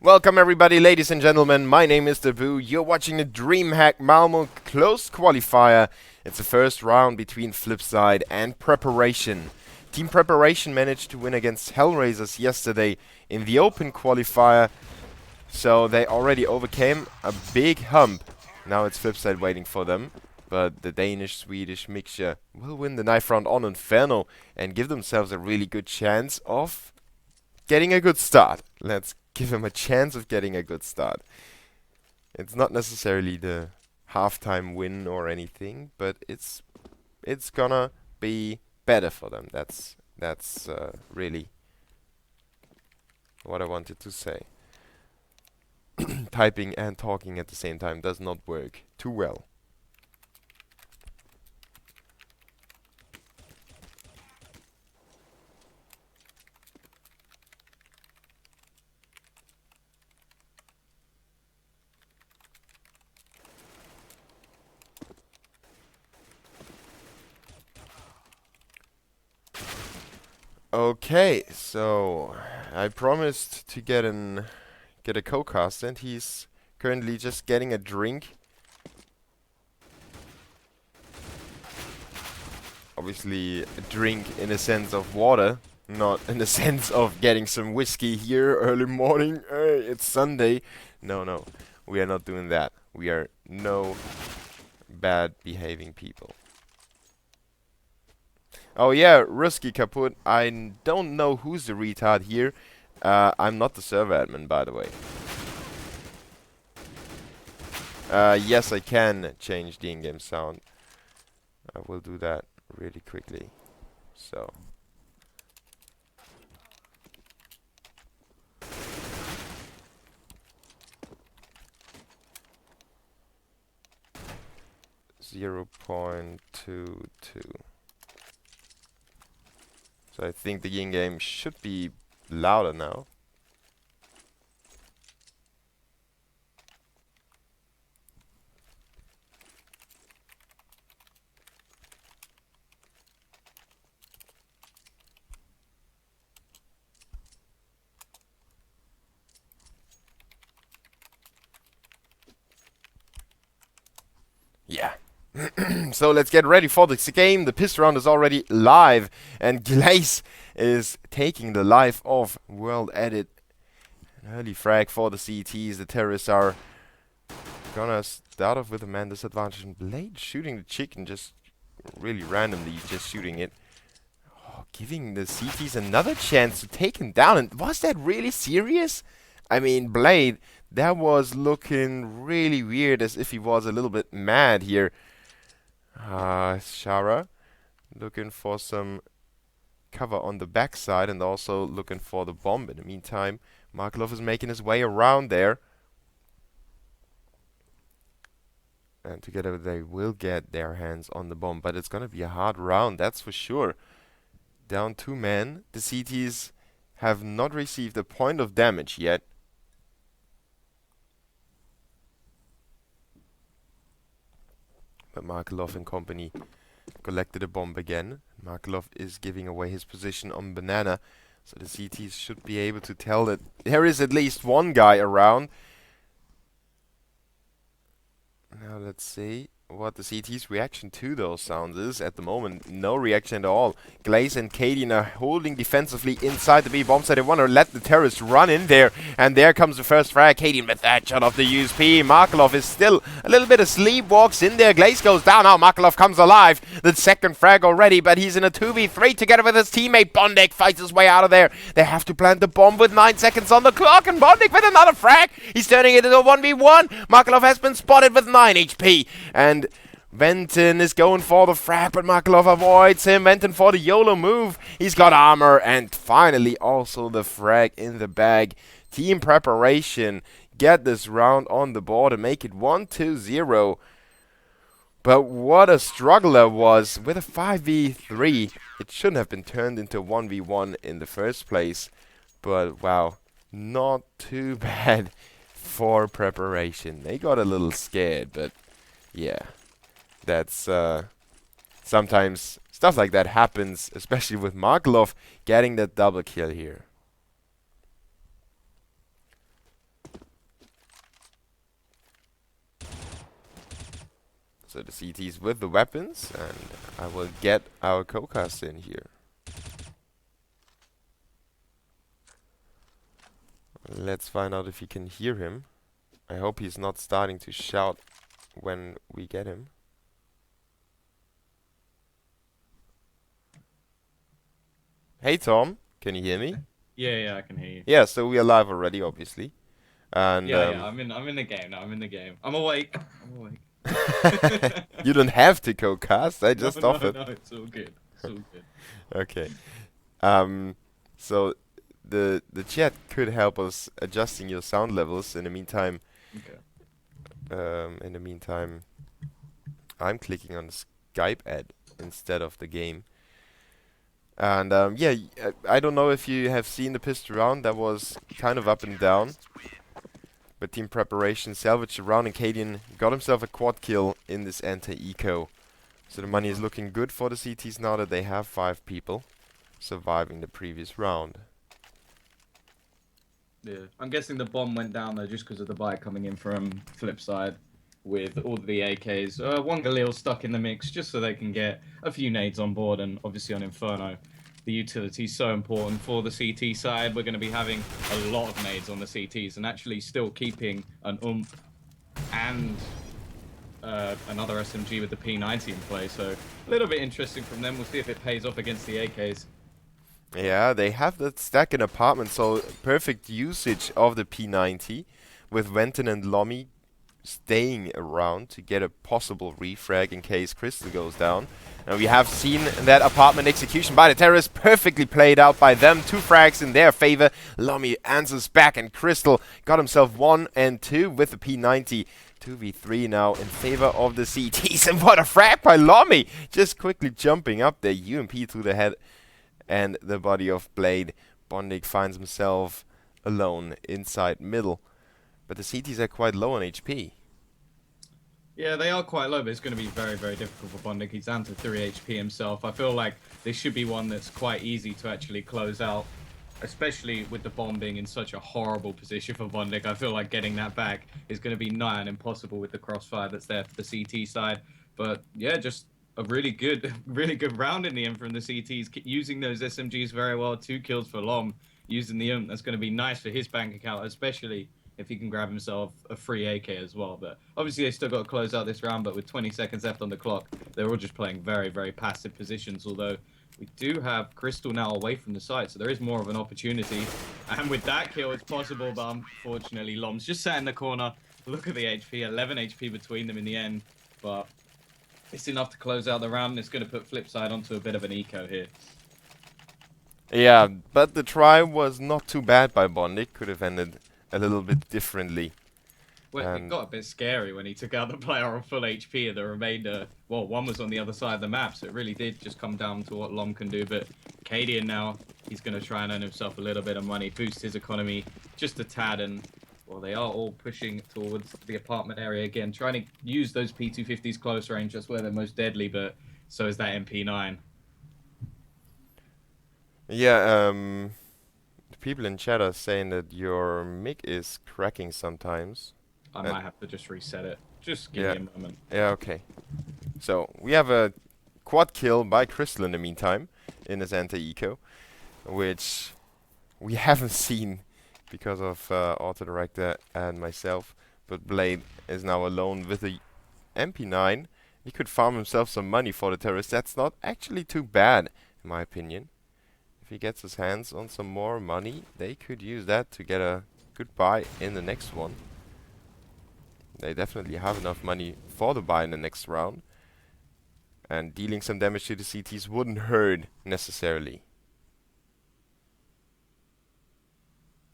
Welcome everybody, ladies and gentlemen. My name is Debu. You're watching the DreamHack Malmö closed qualifier. It's the first round between Flipside and Preparation. Team Preparation managed to win against Hellraisers yesterday in the open qualifier, so they already overcame a big hump. Now it's Flipside waiting for them, but the Danish-Swedish mixture will win the knife round on Inferno and give themselves a really good chance of getting a good start. Let's give him a chance of getting a good start. It's not necessarily the halftime win or anything, but it's gonna be better for them. That's really what I wanted to say. Typing and talking at the same time does not work too well. Okay, so I promised to get a co-cast, and he's currently just getting a drink. Obviously, a drink in a sense of water, not in the sense of getting some whiskey here early morning. Hey, it's Sunday. No, we are not doing that. We are no bad behaving people. Oh yeah, Rusky Kaput. I don't know who's the retard here. I'm not the server admin, by the way. Yes, I can change the in-game sound. I will do that really quickly. So. .22. So I think the in-game should be louder now. Yeah. So let's get ready for this game. The piss round is already live, and Glaze is taking the life of World Edit. An early frag for the CTs. The terrorists are gonna start off with a man disadvantage. And Blade shooting the chicken just really randomly, just shooting it. Oh, giving the CTs another chance to take him down. And was that really serious? I mean, Blade, that was looking really weird, as if he was a little bit mad here. Shara looking for some cover on the backside and also looking for the bomb. In the meantime, Markelov is making his way around there. And together they will get their hands on the bomb. But it's going to be a hard round, that's for sure. Down 2 men. The CTs have not received a point of damage yet. But Markelov and company collected a bomb again. Markelov is giving away his position on Banana. So the CTs should be able to tell that there is at least one guy around. Now let's see what the CT's reaction to those sounds is. At the moment, no reaction at all. Glaze and Cadian are holding defensively inside the B bomb site. They want to let the terrorists run in there. And there comes the first frag. Cadian with that shot off the USP. Markelov is still a little bit asleep, walks in there. Glaze goes down. Now Markelov comes alive. The second frag already, but he's in a 2v3 together with his teammate. Bondek fights his way out of there. They have to plant the bomb with 9 seconds on the clock. And Bondek with another frag. He's turning it into a 1v1. Markelov has been spotted with 9 HP. And Venton is going for the frag, but Markelov avoids him. Venton for the YOLO move. He's got armor, and finally also the frag in the bag. Team Preparation get this round on the board and make it 1-2-0. But what a struggle that was. With a 5v3, it shouldn't have been turned into 1v1 in the first place. But wow, not too bad for Preparation. They got a little scared, but yeah. That's sometimes stuff like that happens, especially with Markelov getting that double kill here. So the CTs with the weapons, and I will get our co-cast in here. Let's find out if he can hear him. I hope he's not starting to shout when we get him. Hey Tom, can you hear me? Yeah, I can hear you. Yeah, so we are live already, obviously. And Yeah, I'm in the game now. I'm in the game. I'm awake. I'm awake. you don't have to co-cast. I No, just no, offered. no. It's all good. It's all good. Okay. Um, so the chat could help us adjusting your sound levels. Okay. In the meantime, I'm clicking on the Skype ad instead of the game. And yeah, I don't know if you have seen the pistol round. That was kind of up and down. But team preparation salvaged a round, and Cadian got himself a quad kill in this anti-eco. So the money is looking good for the CTs now that they have 5 people surviving the previous round. Yeah. I'm guessing the bomb went down though just because of the buy coming in from Flipside with all the AKs. One Galil stuck in the mix just so they can get a few nades on board, and obviously on Inferno. The utility is so important for the CT side. We're going to be having a lot of nades on the CTs and actually still keeping an and another SMG with the P90 in play. So a little bit interesting from them. We'll see if it pays off against the AKs. Yeah, they have that stack in apartment, so perfect usage of the P90 with Venton and Lomi staying around to get a possible refrag in case Crystal goes down. And we have seen that apartment execution by the terrorists perfectly played out by them. 2 frags in their favor. Lomi answers back, and Crystal got himself 1 and 2 with the P90. 2v3 now in favor of the CTs. And what a frag by Lomi! Just quickly jumping up there. UMP through the head and the body of Blade. Bondik finds himself alone inside middle. But the CTs are quite low on HP. Yeah, they are quite low, but it's going to be very, very difficult for Bondik. He's down to 3 HP himself. I feel like this should be one that's quite easy to actually close out, especially with the bomb being in such a horrible position for Bondik. I feel like getting that back is going to be nigh on impossible with the crossfire that's there for the CT side. But yeah, just a really good, really good round in the end from the CTs, using those SMGs very well. 2 kills for Lom, using the that's going to be nice for his bank account, especially if he can grab himself a free AK as well. But obviously they still got to close out this round, but with 20 seconds left on the clock, they're all just playing very, very passive positions, although we do have Crystal now away from the site, so there is more of an opportunity. And with that kill, it's possible, but unfortunately, Lom's just sat in the corner. Look at the HP, 11 HP between them in the end, but it's enough to close out the round, and it's going to put Flipside onto a bit of an eco here. Yeah, but the try was not too bad by Bondik. Could have ended a little bit differently. Well, it got a bit scary when he took out the player on full HP and the remainder, well, one was on the other side of the map, so it really did just come down to what Lom can do. But Cadian now, he's going to try and earn himself a little bit of money, boost his economy just a tad, and, well, they are all pushing towards the apartment area again, trying to use those P250s close range. That's where they're most deadly, but so is that MP9. Yeah, the people in chat are saying that your mic is cracking sometimes. I might have to just reset it. Just give Yeah, me a moment. yeah, okay. So we have a quad kill by Crystal in the meantime in his anti-eco, which we haven't seen because of Auto Director and myself. But Blade is now alone with a MP9. He could farm himself some money for the terrorists. That's not actually too bad, in my opinion. If he gets his hands on some more money, they could use that to get a good buy in the next one. They definitely have enough money for the buy in the next round. And dealing some damage to the CTs wouldn't hurt necessarily.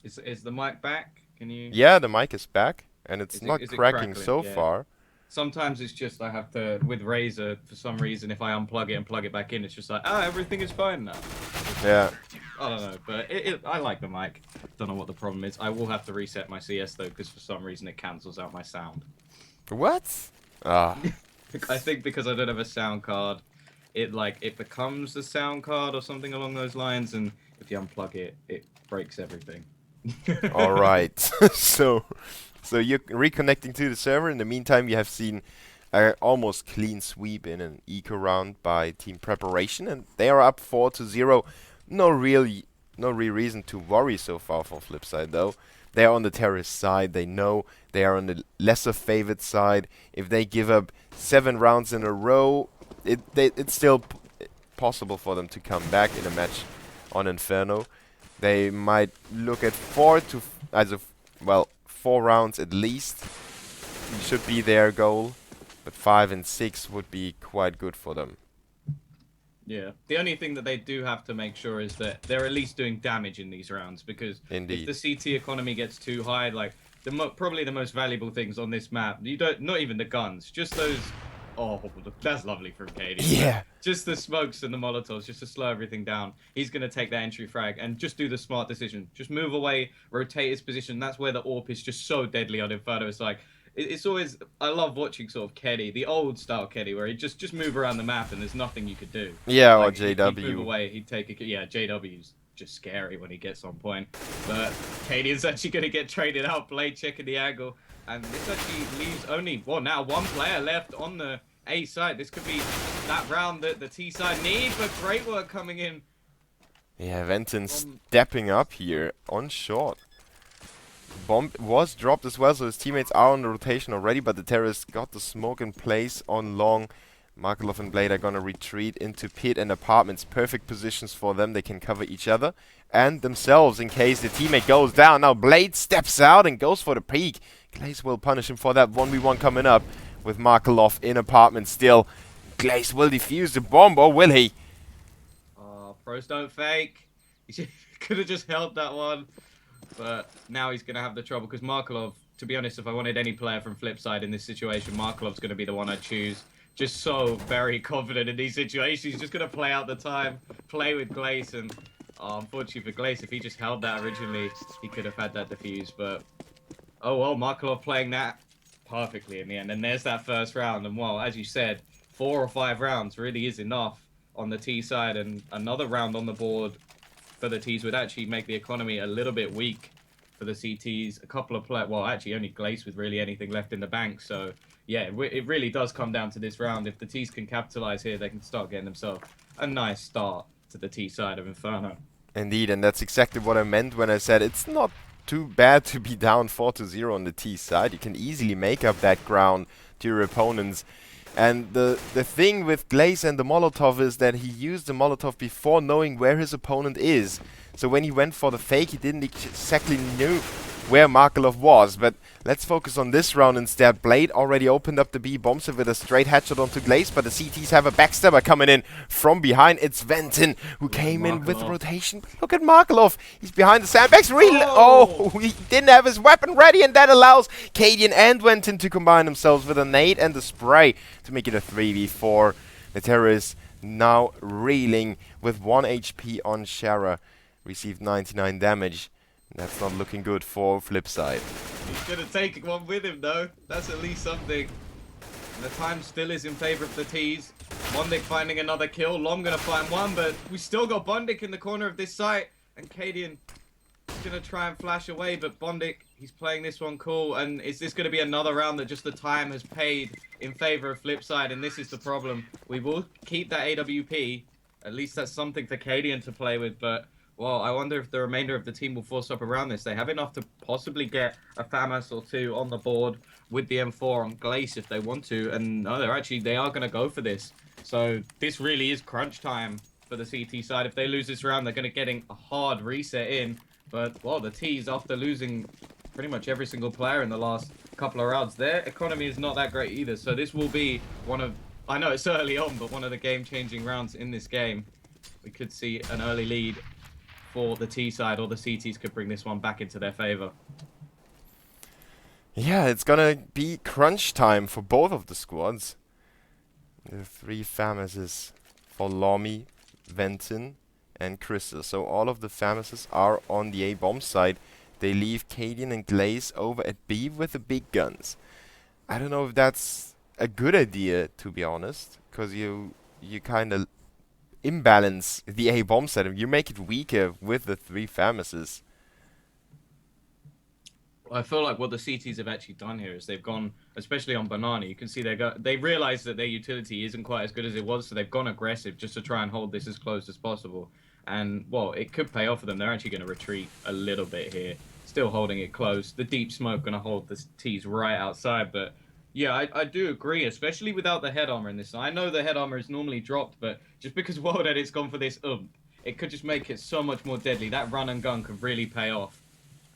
Is the mic back? Can you... Yeah, the mic is back, and it's not is it cracking crackling? so Yeah. far. Sometimes it's just I have to, with Razer, for some reason, if I unplug it and plug it back in, it's just like, everything is fine now. Yeah. I don't know, but I like the mic. Don't know what the problem is. I will have to reset my CS, though, because for some reason it cancels out my sound. What? Ah. I think because I don't have a sound card, it becomes a sound card or something along those lines, and if you unplug it, it breaks everything. All right. So you're reconnecting to the server. In the meantime, you have seen almost clean sweep in an eco round by Team Preparation, and they are up 4-0. No real reason to worry so far for Flipside though. They are on the terrorist side. They know they are on the lesser favored side. If they give up 7 rounds in a row, it's still possible for them to come back in a match on Inferno. They might look at 4 rounds at least. It should be their goal, but 5 and 6 would be quite good for them. Yeah. The only thing that they do have to make sure is that they're at least doing damage in these rounds, because Indeed. if the CT economy gets too high, like probably the most valuable things on this map, not even the guns, just those. Oh, that's lovely from Katie. Yeah. Just the smokes and the molotovs, just to slow everything down. He's going to take that entry frag and just do the smart decision. Just move away, rotate his position. That's where the AWP is just so deadly on Inferno. It's like, it's always, I love watching sort of Keddy, the old style Keddy, where he just move around the map and there's nothing you could do. Yeah, like, or JW. He'd move away, he'd take a, yeah, JW's just scary when he gets on point. But Cadian's actually going to get traded out, Blade checking the angle. And this actually leaves only, well, now 1 player left on the A side. This could be that round that the T side need, but great work coming in. Yeah, Venton stepping up here on short. Bomb was dropped as well, so his teammates are on the rotation already, but the terrorists got the smoke in place on long. Markelov and Blade are gonna retreat into pit and apartments. Perfect positions for them. They can cover each other and themselves in case the teammate goes down. Now Blade steps out and goes for the peek. Glaze will punish him for that 1v1 coming up with Markelov in apartment still. Glaze will defuse the bomb, or will he? Oh, pros don't fake. He could have just held that one. But now he's going to have the trouble, because Markelov, to be honest, if I wanted any player from Flipside in this situation, Markelov's going to be the one I'd choose. Just so very confident in these situations. He's just going to play out the time, play with Glaze, and unfortunately for Glaze, if he just held that originally, he could have had that defuse. But, oh well, Markelov playing that perfectly in the end. And there's that first round. And well, as you said, 4 or 5 rounds really is enough on the T side, and another round on the board for the T's would actually make the economy a little bit weak for the CTs. A couple of players, well, actually only Glace with really anything left in the bank. So yeah, it really does come down to this round. If the T's can capitalize here, they can start getting themselves a nice start to the T side of Inferno. Indeed, and that's exactly what I meant when I said it's not too bad to be down 4-0 on the T side. You can easily make up that ground to your opponents. And the thing with Glaze and the Molotov is that he used the Molotov before knowing where his opponent is. So when he went for the fake, he didn't exactly know where Markelov was. But let's focus on this round instead. Blade already opened up the B bombs with a straight headshot onto Glaze, but the CTs have a backstabber coming in from behind. It's Venton who came in with rotation. Look at Markelov. He's behind the sandbags. Oh, he didn't have his weapon ready, and that allows Cadian and Venton to combine themselves with a nade and the spray to make it a 3v4. The terrorists now reeling with 1 HP on Shara. Received 99 damage. That's not looking good for Flipside. He's going to take one with him, though. That's at least something. And the time still is in favor of the T's. Bondik finding another kill. Lom going to find one, but we still got Bondik in the corner of this site. And Cadian is going to try and flash away, but Bondik, he's playing this one cool. And is this going to be another round that just the time has paid in favor of Flipside? And this is the problem. We will keep that AWP. At least that's something for Cadian to play with, but well, I wonder if the remainder of the team will force up around this. They have enough to possibly get a FAMAS or 2 on the board with the M4 on Glace if they want to. And no, they are going to go for this. So this really is crunch time for the CT side. If they lose this round, they're going to getting a hard reset in. But, well, the T's, after losing pretty much every single player in the last couple of rounds, their economy is not that great either. So this will be one of, I know it's early on, but one of the game-changing rounds in this game. We could see an early lead for the T side, or the CTs could bring this one back into their favor. Yeah, it's gonna be crunch time for both of the squads. The 3 FAMASes for Lomi, Venton, and Crystal. So all of the FAMASes are on the A bomb side. They leave Cadian and Glaze over at B with the big guns. I don't know if that's a good idea, to be honest, because you kind of imbalance the A bomb set. You make it weaker with the 3 FAMASes. I feel like what the CTs have actually done here is they've gone, especially on Banana, you can see they realize that their utility isn't quite as good as it was, so they've gone aggressive just to try and hold this as close as possible. And, well, it could pay off for them. They're actually going to retreat a little bit here, still holding it close. The deep smoke going to hold the T's right outside, but yeah, I do agree, especially without the head armor in this. I know the head armor is normally dropped, but just because World Edit's gone for this it could just make it so much more deadly. That run and gun could really pay off.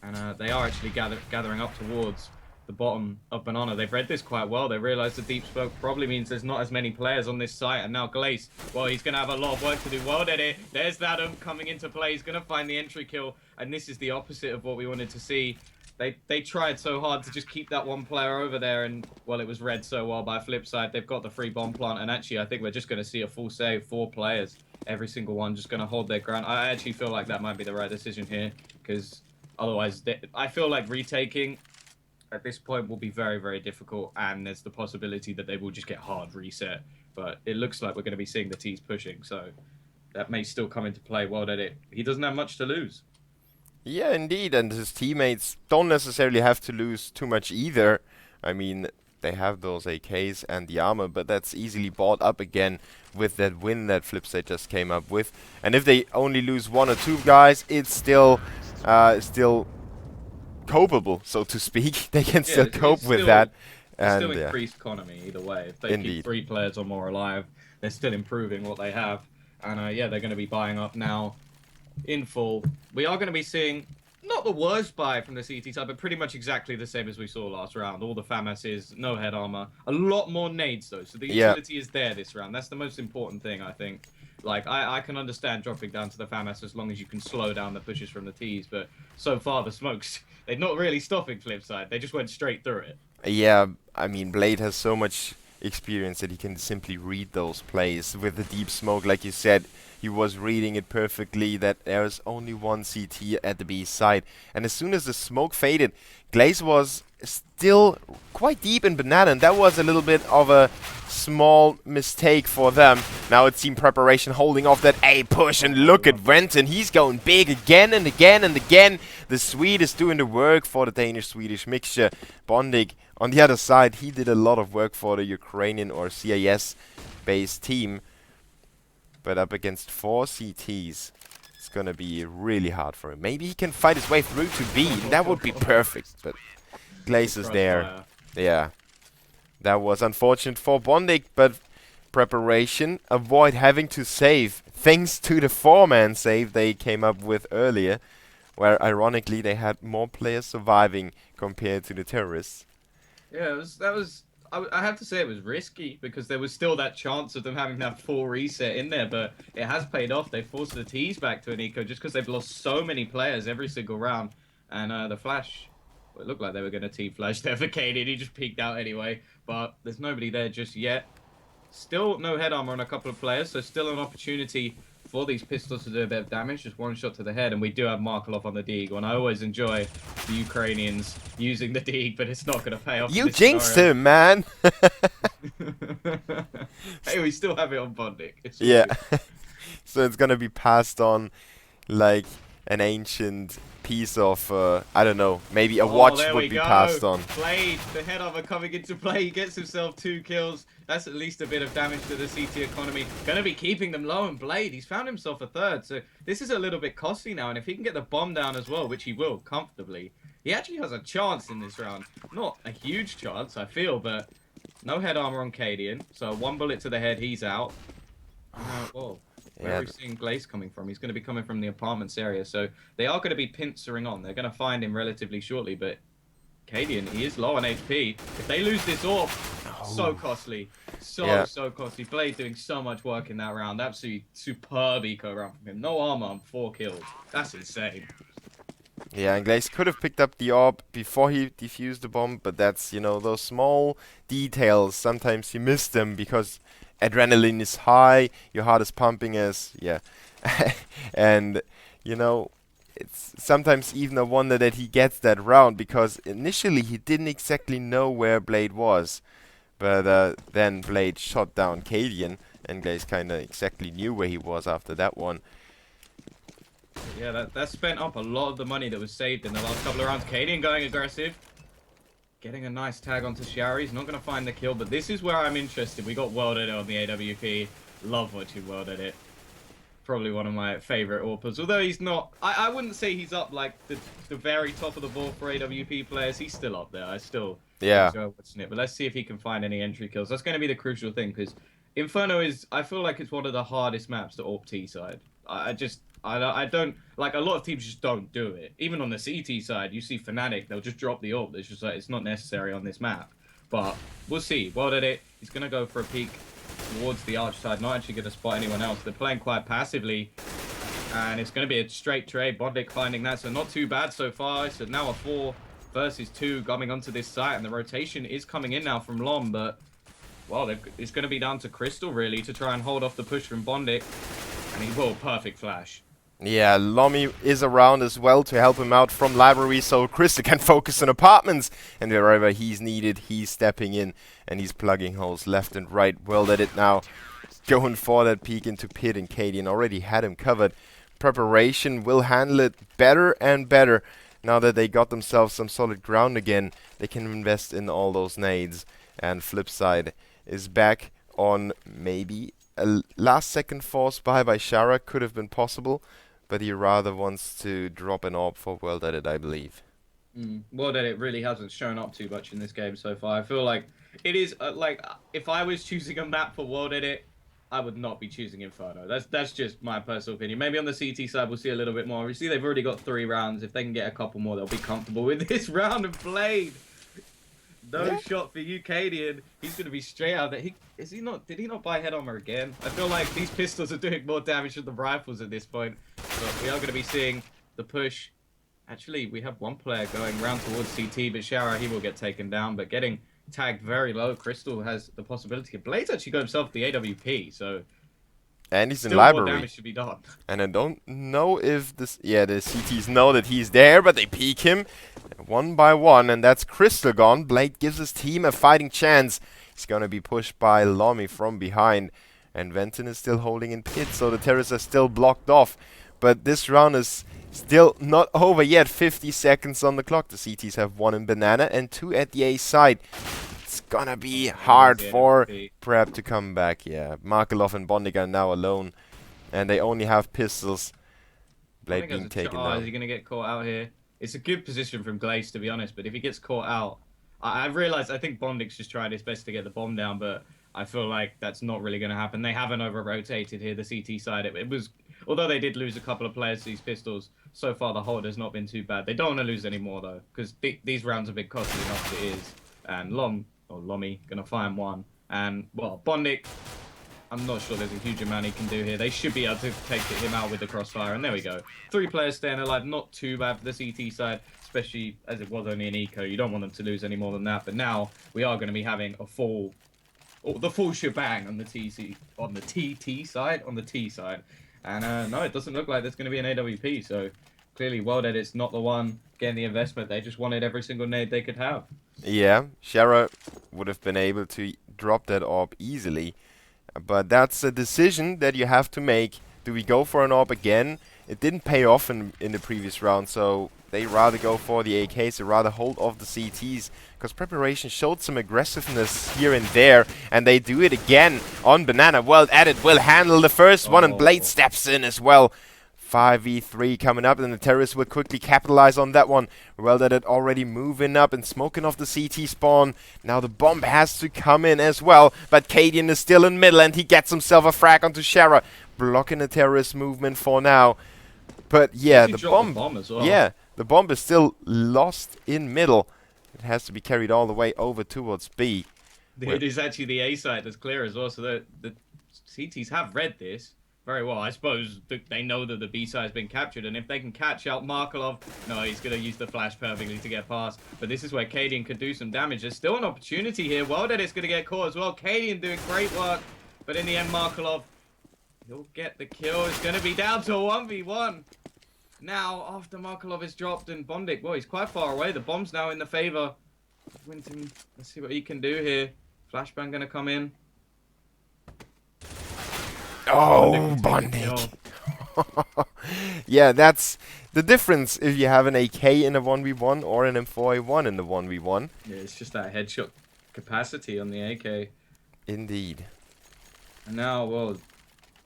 And they are actually gathering up towards the bottom of Banana. They've read this quite well. They realize the deep smoke probably means there's not as many players on this site. And now Glaze, well, he's going to have a lot of work to do. World Edit, there's that coming into play. He's going to find the entry kill. And this is the opposite of what we wanted to see. They tried so hard to just keep that one player over there. And, well, it was read so well by Flipside. They've got the free bomb plant. And actually, I think we're just going to see a full save. 4 players. Every single one just going to hold their ground. I actually feel like that might be the right decision here. Because otherwise, I feel like retaking at this point will be very, very difficult, and there's the possibility that they will just get hard reset. But it looks like we're going to be seeing the T's pushing, so that may still come into play. World Edit, he doesn't have much to lose. Yeah, indeed, and his teammates don't necessarily have to lose too much either. I mean, they have those AKs and the armor, but that's easily bought up again with that win that Flipside just came up with. And if they only lose 1 or 2 guys, it's still copeable, so to speak. They can still cope with that. And still increased economy either way. If they Indeed. keep 3 players or more alive, they're still improving what they have. And yeah, they're going to be buying up now in full. We are going to be seeing not the worst buy from the CT side, but pretty much exactly the same as we saw last round. All the FAMASs, no head armor, a lot more nades though. So the utility is there this round. That's the most important thing, I think. Like, I can understand dropping down to the FAMAS as long as you can slow down the pushes from the Ts, but so far the smokes, they're not really stopping Flipside. They just went straight through it. Yeah, I mean, Blade has so much experience that he can simply read those plays with the deep smoke. Like you said, he was reading it perfectly, that there's only one CT at the B side. And as soon as the smoke faded, Glaze was still quite deep in Banana, and that was a little bit of a small mistake for them. Now it's team preparation holding off that A push, and look at Renton, he's going big again and again and again. The Swede is doing the work for the Danish-Swedish mixture. Bondig on the other side, he did a lot of work for the Ukrainian or CIS-based team. But up against 4 CTs, it's gonna be really hard for him. Maybe he can fight his way through to B, and that would be perfect. But Glaze is there. Yeah. That was unfortunate for Bondig, but preparation, avoid having to save. Thanks to the 4-man save they came up with earlier, where ironically they had more players surviving compared to the terrorists. Yeah, I have to say it was risky because there was still that chance of them having that full reset in there, but it has paid off. They forced the T's back to an eco just because they've lost so many players every single round. And the Flash, well, it looked like they were going to T-Flash there for Kaden. He just peeked out anyway, but there's nobody there just yet. Still no head armor on a couple of players, so still an opportunity for these pistols to do a bit of damage, just one shot to the head, and we do have Markelov on the Deagle, and I always enjoy the Ukrainians using the Deagle, but it's not going to pay off. You jinxed him, man! Hey, we still have it on Bondik. Yeah. So it's going to be passed on like an ancient piece of, I don't know, maybe a watch would be passed on. Blade, the head armor coming into play, he gets himself 2 kills. That's at least a bit of damage to the CT economy. Gonna be keeping them low, and Blade, he's found himself a 3rd, so this is a little bit costly now, and if he can get the bomb down as well, which he will comfortably, he actually has a chance in this round. Not a huge chance, I feel, but no head armor on Cadian, so 1 bullet to the head, he's out. Whoa. Where are we seeing Glaze coming from? He's going to be coming from the apartments area, so they are going to be pincering on. They're going to find him relatively shortly, but Cadian, he is low on HP. If they lose this orb, so costly. So costly. Blade doing so much work in that round. Absolutely superb eco round from him. No armor on 4 kills. That's insane. Yeah, and Glaze could have picked up the orb before he defused the bomb, but that's, you know, those small details. Sometimes you miss them because adrenaline is high, your heart is pumping as, and, you know, it's sometimes even a wonder that he gets that round, because initially he didn't exactly know where Blade was. But then Blade shot down Cadian, and Glaze kind of exactly knew where he was after that one. Yeah, that spent up a lot of the money that was saved in the last couple of rounds. Cadian going aggressive. Getting a nice tag onto Shower. He's not going to find the kill, but this is where I'm interested. We got World Edit on the AWP. Love watching World Edit. Probably one of my favorite AWPers. Although he's not... I wouldn't say he's up like the very top of the ball for AWP players. He's still up there. I still enjoy watching it. But let's see if he can find any entry kills. That's going to be the crucial thing, because Inferno is... I feel like it's one of the hardest maps to AWP T side. I don't like, a lot of teams just don't do it. Even on the CT side, you see Fnatic, they'll just drop the AWP. It's just like, it's not necessary on this map. But we'll see. World Edit, he's gonna go for a peek towards the arch side, not actually gonna spot anyone else. They're playing quite passively, and it's gonna be a straight trade. Bondic finding that, so not too bad so far. So now a 4 versus 2 coming onto this site, and the rotation is coming in now from Lom, but well, it's gonna be down to Crystal really to try and hold off the push from Bondic. And he will, perfect flash. Yeah, Lomi is around as well to help him out from library, so Krista can focus on apartments. And wherever he's needed, he's stepping in and he's plugging holes left and right. Well at it now, going for that peek into pit, and Cadian already had him covered. Preparation will handle it better and better. Now that they got themselves some solid ground again, they can invest in all those nades. And Flipside is back on maybe a last-second force by Shara. Could have been possible, but he rather wants to drop an AWP for World Edit, I believe. World Edit really hasn't shown up too much in this game so far. I feel like it is like, if I was choosing a map for World Edit, I would not be choosing Inferno. That's just my personal opinion. Maybe on the CT side we'll see a little bit more. Obviously they've already got 3 rounds. If they can get a couple more, they'll be comfortable with this round of played. No shot for you, Cadian. He's going to be straight out there. Did he not buy head armor again? I feel like these pistols are doing more damage than the rifles at this point. But we are going to be seeing the push. Actually, we have one player going round towards CT, but Shara, he will get taken down. But getting tagged very low, Crystal has the possibility. Blade's actually got himself the AWP, so... And he's in still library. More damage should be done. And I don't know if this... Yeah, the CTs know that he's there, but they peek him. One by one, and that's Crystal gone. Blade gives his team a fighting chance. He's going to be pushed by Lomi from behind. And Venton is still holding in pit, so the terrorists are still blocked off. But this round is still not over yet. 50 seconds on the clock. The CTs have 1 in Banana and 2 at the A side. It's gonna be hard for Prep to come back. Yeah, Markelov and Bondic are now alone, and they only have pistols. Blade being taken down. Is he gonna get caught out here? It's a good position from Glaze, to be honest, but if he gets caught out, I've realized I think Bondic's just tried his best to get the bomb down, but I feel like that's not really going to happen. They haven't over-rotated here, the CT side. It was, although they did lose a couple of players to these pistols, so far the hold has not been too bad. They don't want to lose any more, though, because these rounds have been costly enough as it is. And Lomi, going to find one. And, well, Bondic, I'm not sure there's a huge amount he can do here. They should be able to take him out with the crossfire, and there we go. 3 players staying alive, not too bad for the CT side, especially as it was only an eco. You don't want them to lose any more than that, but now we are going to be having the full shebang on the T side. And no, it doesn't look like there's going to be an AWP, so clearly World Edit's not the one getting the investment. They just wanted every single nade they could have. Yeah, Shara would have been able to drop that AWP easily. But that's a decision that you have to make. Do we go for an AWP again? It didn't pay off in the previous round, so they rather go for the AKs. They rather hold off the CTs, because Preparation showed some aggressiveness here and there, and they do it again on Banana. World Edit will handle the first one, and Blade steps in as well. 5v3 coming up, and the terrorists will quickly capitalize on that one. Well, that it already moving up and smoking off the CT spawn. Now the bomb has to come in as well, but Cadian is still in middle, and he gets himself a frag onto Shara, blocking the terrorist movement for now. But yeah, the bomb as well. Yeah, the bomb is still lost in middle. It has to be carried all the way over towards B. It is actually the A side that's clear as well, so the CTs have read this very well. I suppose they know that the B side has been captured, and if they can catch out Markelov, no, he's going to use the flash perfectly to get past. But this is where Cadian could do some damage. There's still an opportunity here. World Edit's going to get caught as well. Cadian doing great work, but in the end, Markelov, he'll get the kill. It's going to be down to a 1v1. Now, after Markelov is dropped and Bondic, well, he's quite far away. The bomb's now in the favor of Winton. Let's see what he can do here. Flashbang going to come in. Oh, Bondic. Yeah, that's the difference if you have an AK in a 1v1 or an M4A1 in the 1v1. Yeah, it's just that headshot capacity on the AK. Indeed. And now, well,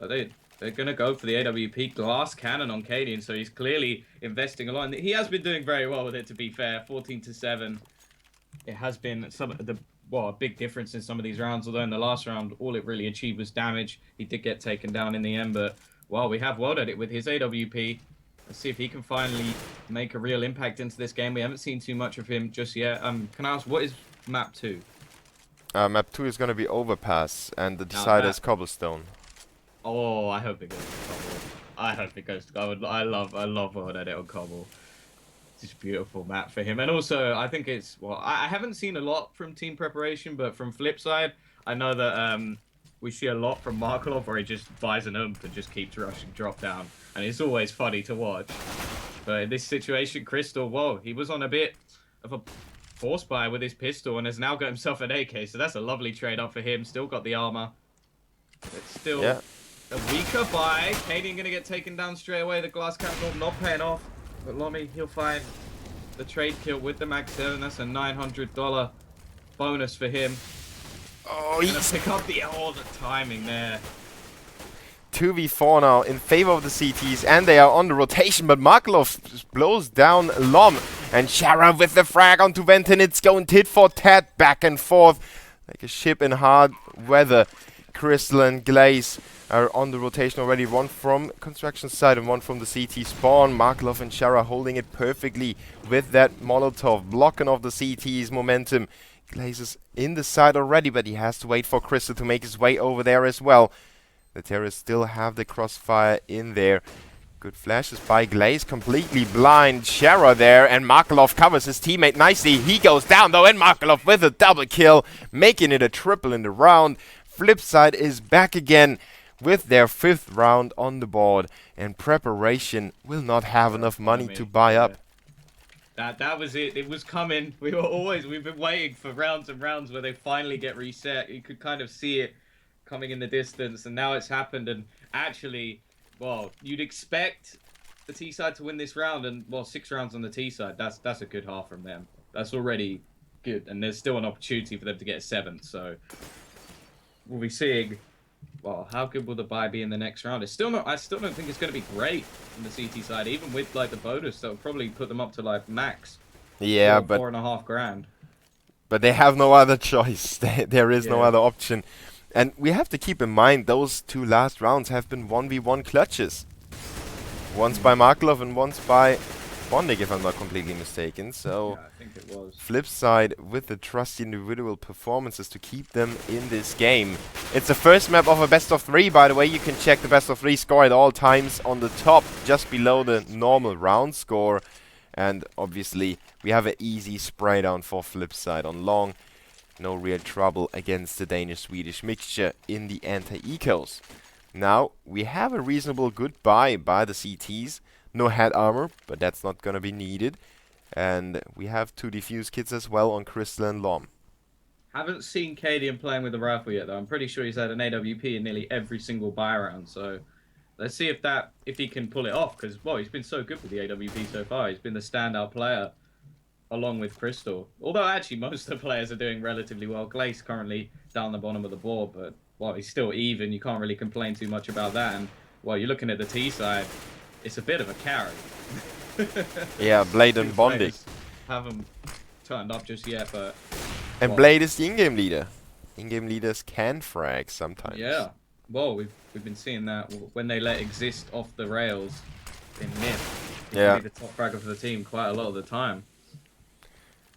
are they're gonna go for the AWP glass cannon on Cadian, so he's clearly investing a lot. And he has been doing very well with it, to be fair. 14-7. It has been a big difference in some of these rounds. Although in the last round, all it really achieved was damage. He did get taken down in the end, but well, we have World at it with his AWP. Let's see if he can finally make a real impact into this game. We haven't seen too much of him just yet. Can I ask, what is map 2? Map 2 is going to be Overpass, and the decider is Cobblestone. Oh, I hope it goes to Cobble. I hope it goes to Cobble. I love World Edit on Cobble. It's just a beautiful map for him. And also, I think it's, well, I haven't seen a lot from team preparation, but from Flipside, I know that we see a lot from Markelov where he just buys an ump and just keeps rushing drop down. And it's always funny to watch. But in this situation, Crystal, whoa, he was on a bit of a force buy with his pistol and has now got himself an AK. So that's a lovely trade-off for him. Still got the armor. It's still a weaker buy. Cadian going to get taken down straight away. The glass cannon not paying off. But Lomi, he'll find the trade kill with the Mag 7. That's a $900 bonus for him. Oh, he's pick up the timing there. 2v4 now in favor of the CTs, and they are on the rotation, but Markelov blows down Lom, and Shara with the frag onto Venton. It's going tit for tat, back and forth like a ship in hard weather. Crystal and Glaze are on the rotation already, one from construction side and one from the CT spawn. Markelov and Shara holding it perfectly with that Molotov, blocking off the CT's momentum. Glaze is in the side already, but he has to wait for Crystal to make his way over there as well. The terrorists still have the crossfire in there. Good flashes by Glaze, completely blind Shara there, and Markelov covers his teammate nicely. He goes down though, and Markelov with a double kill, making it a triple in the round. Flipside is back again with their 5th round on the board, and preparation will not have enough money to buy up. That was it. It was coming. We've been waiting for rounds and rounds where they finally get reset. You could kind of see it coming in the distance, and now it's happened. And actually, well, you'd expect the T side to win this round, and well, 6 rounds on the T side. That's a good half from them. That's already good, and there's still an opportunity for them to get a 7th. So we'll be seeing. Well, how good will the buy be in the next round? I still don't think it's going to be great on the CT side, even with like the bonus. That'll probably put them up to like max. Yeah, but $4.5 grand. But they have no other choice. There is no other option. And we have to keep in mind those 2 last rounds have been 1v1 clutches. Once by Markelov and once by Bondik, if I'm not completely mistaken. So, yeah, I think it was. Flipside with the trusty individual performances to keep them in this game. It's the first map of a best of 3, by the way. You can check the best of 3 score at all times on the top, just below the normal round score. And obviously, we have an easy spray down for Flipside on long. No real trouble against the Danish-Swedish mixture in the anti-ecos. Now, we have a reasonable good buy by the CTs. No head armor, but that's not gonna be needed. And we have 2 defuse kits as well on Crystal and Lom. Haven't seen Cadian playing with the rifle yet, though. I'm pretty sure he's had an AWP in nearly every single buy round. So let's see if he can pull it off. Because, well, he's been so good with the AWP so far. He's been the standout player along with Crystal. Although, actually, most of the players are doing relatively well. Glaze currently down the bottom of the board, but, well, he's still even. You can't really complain too much about that. And, well, you're looking at the T side. It's a bit of a carry. Yeah, Blade and Bondik haven't turned up just yet, but... And well, Blade is the in-game leader. In-game leaders can frag sometimes. Yeah. Well, we've been seeing that when they let exist off the rails in mid. Yeah. The top fragger for the team quite a lot of the time.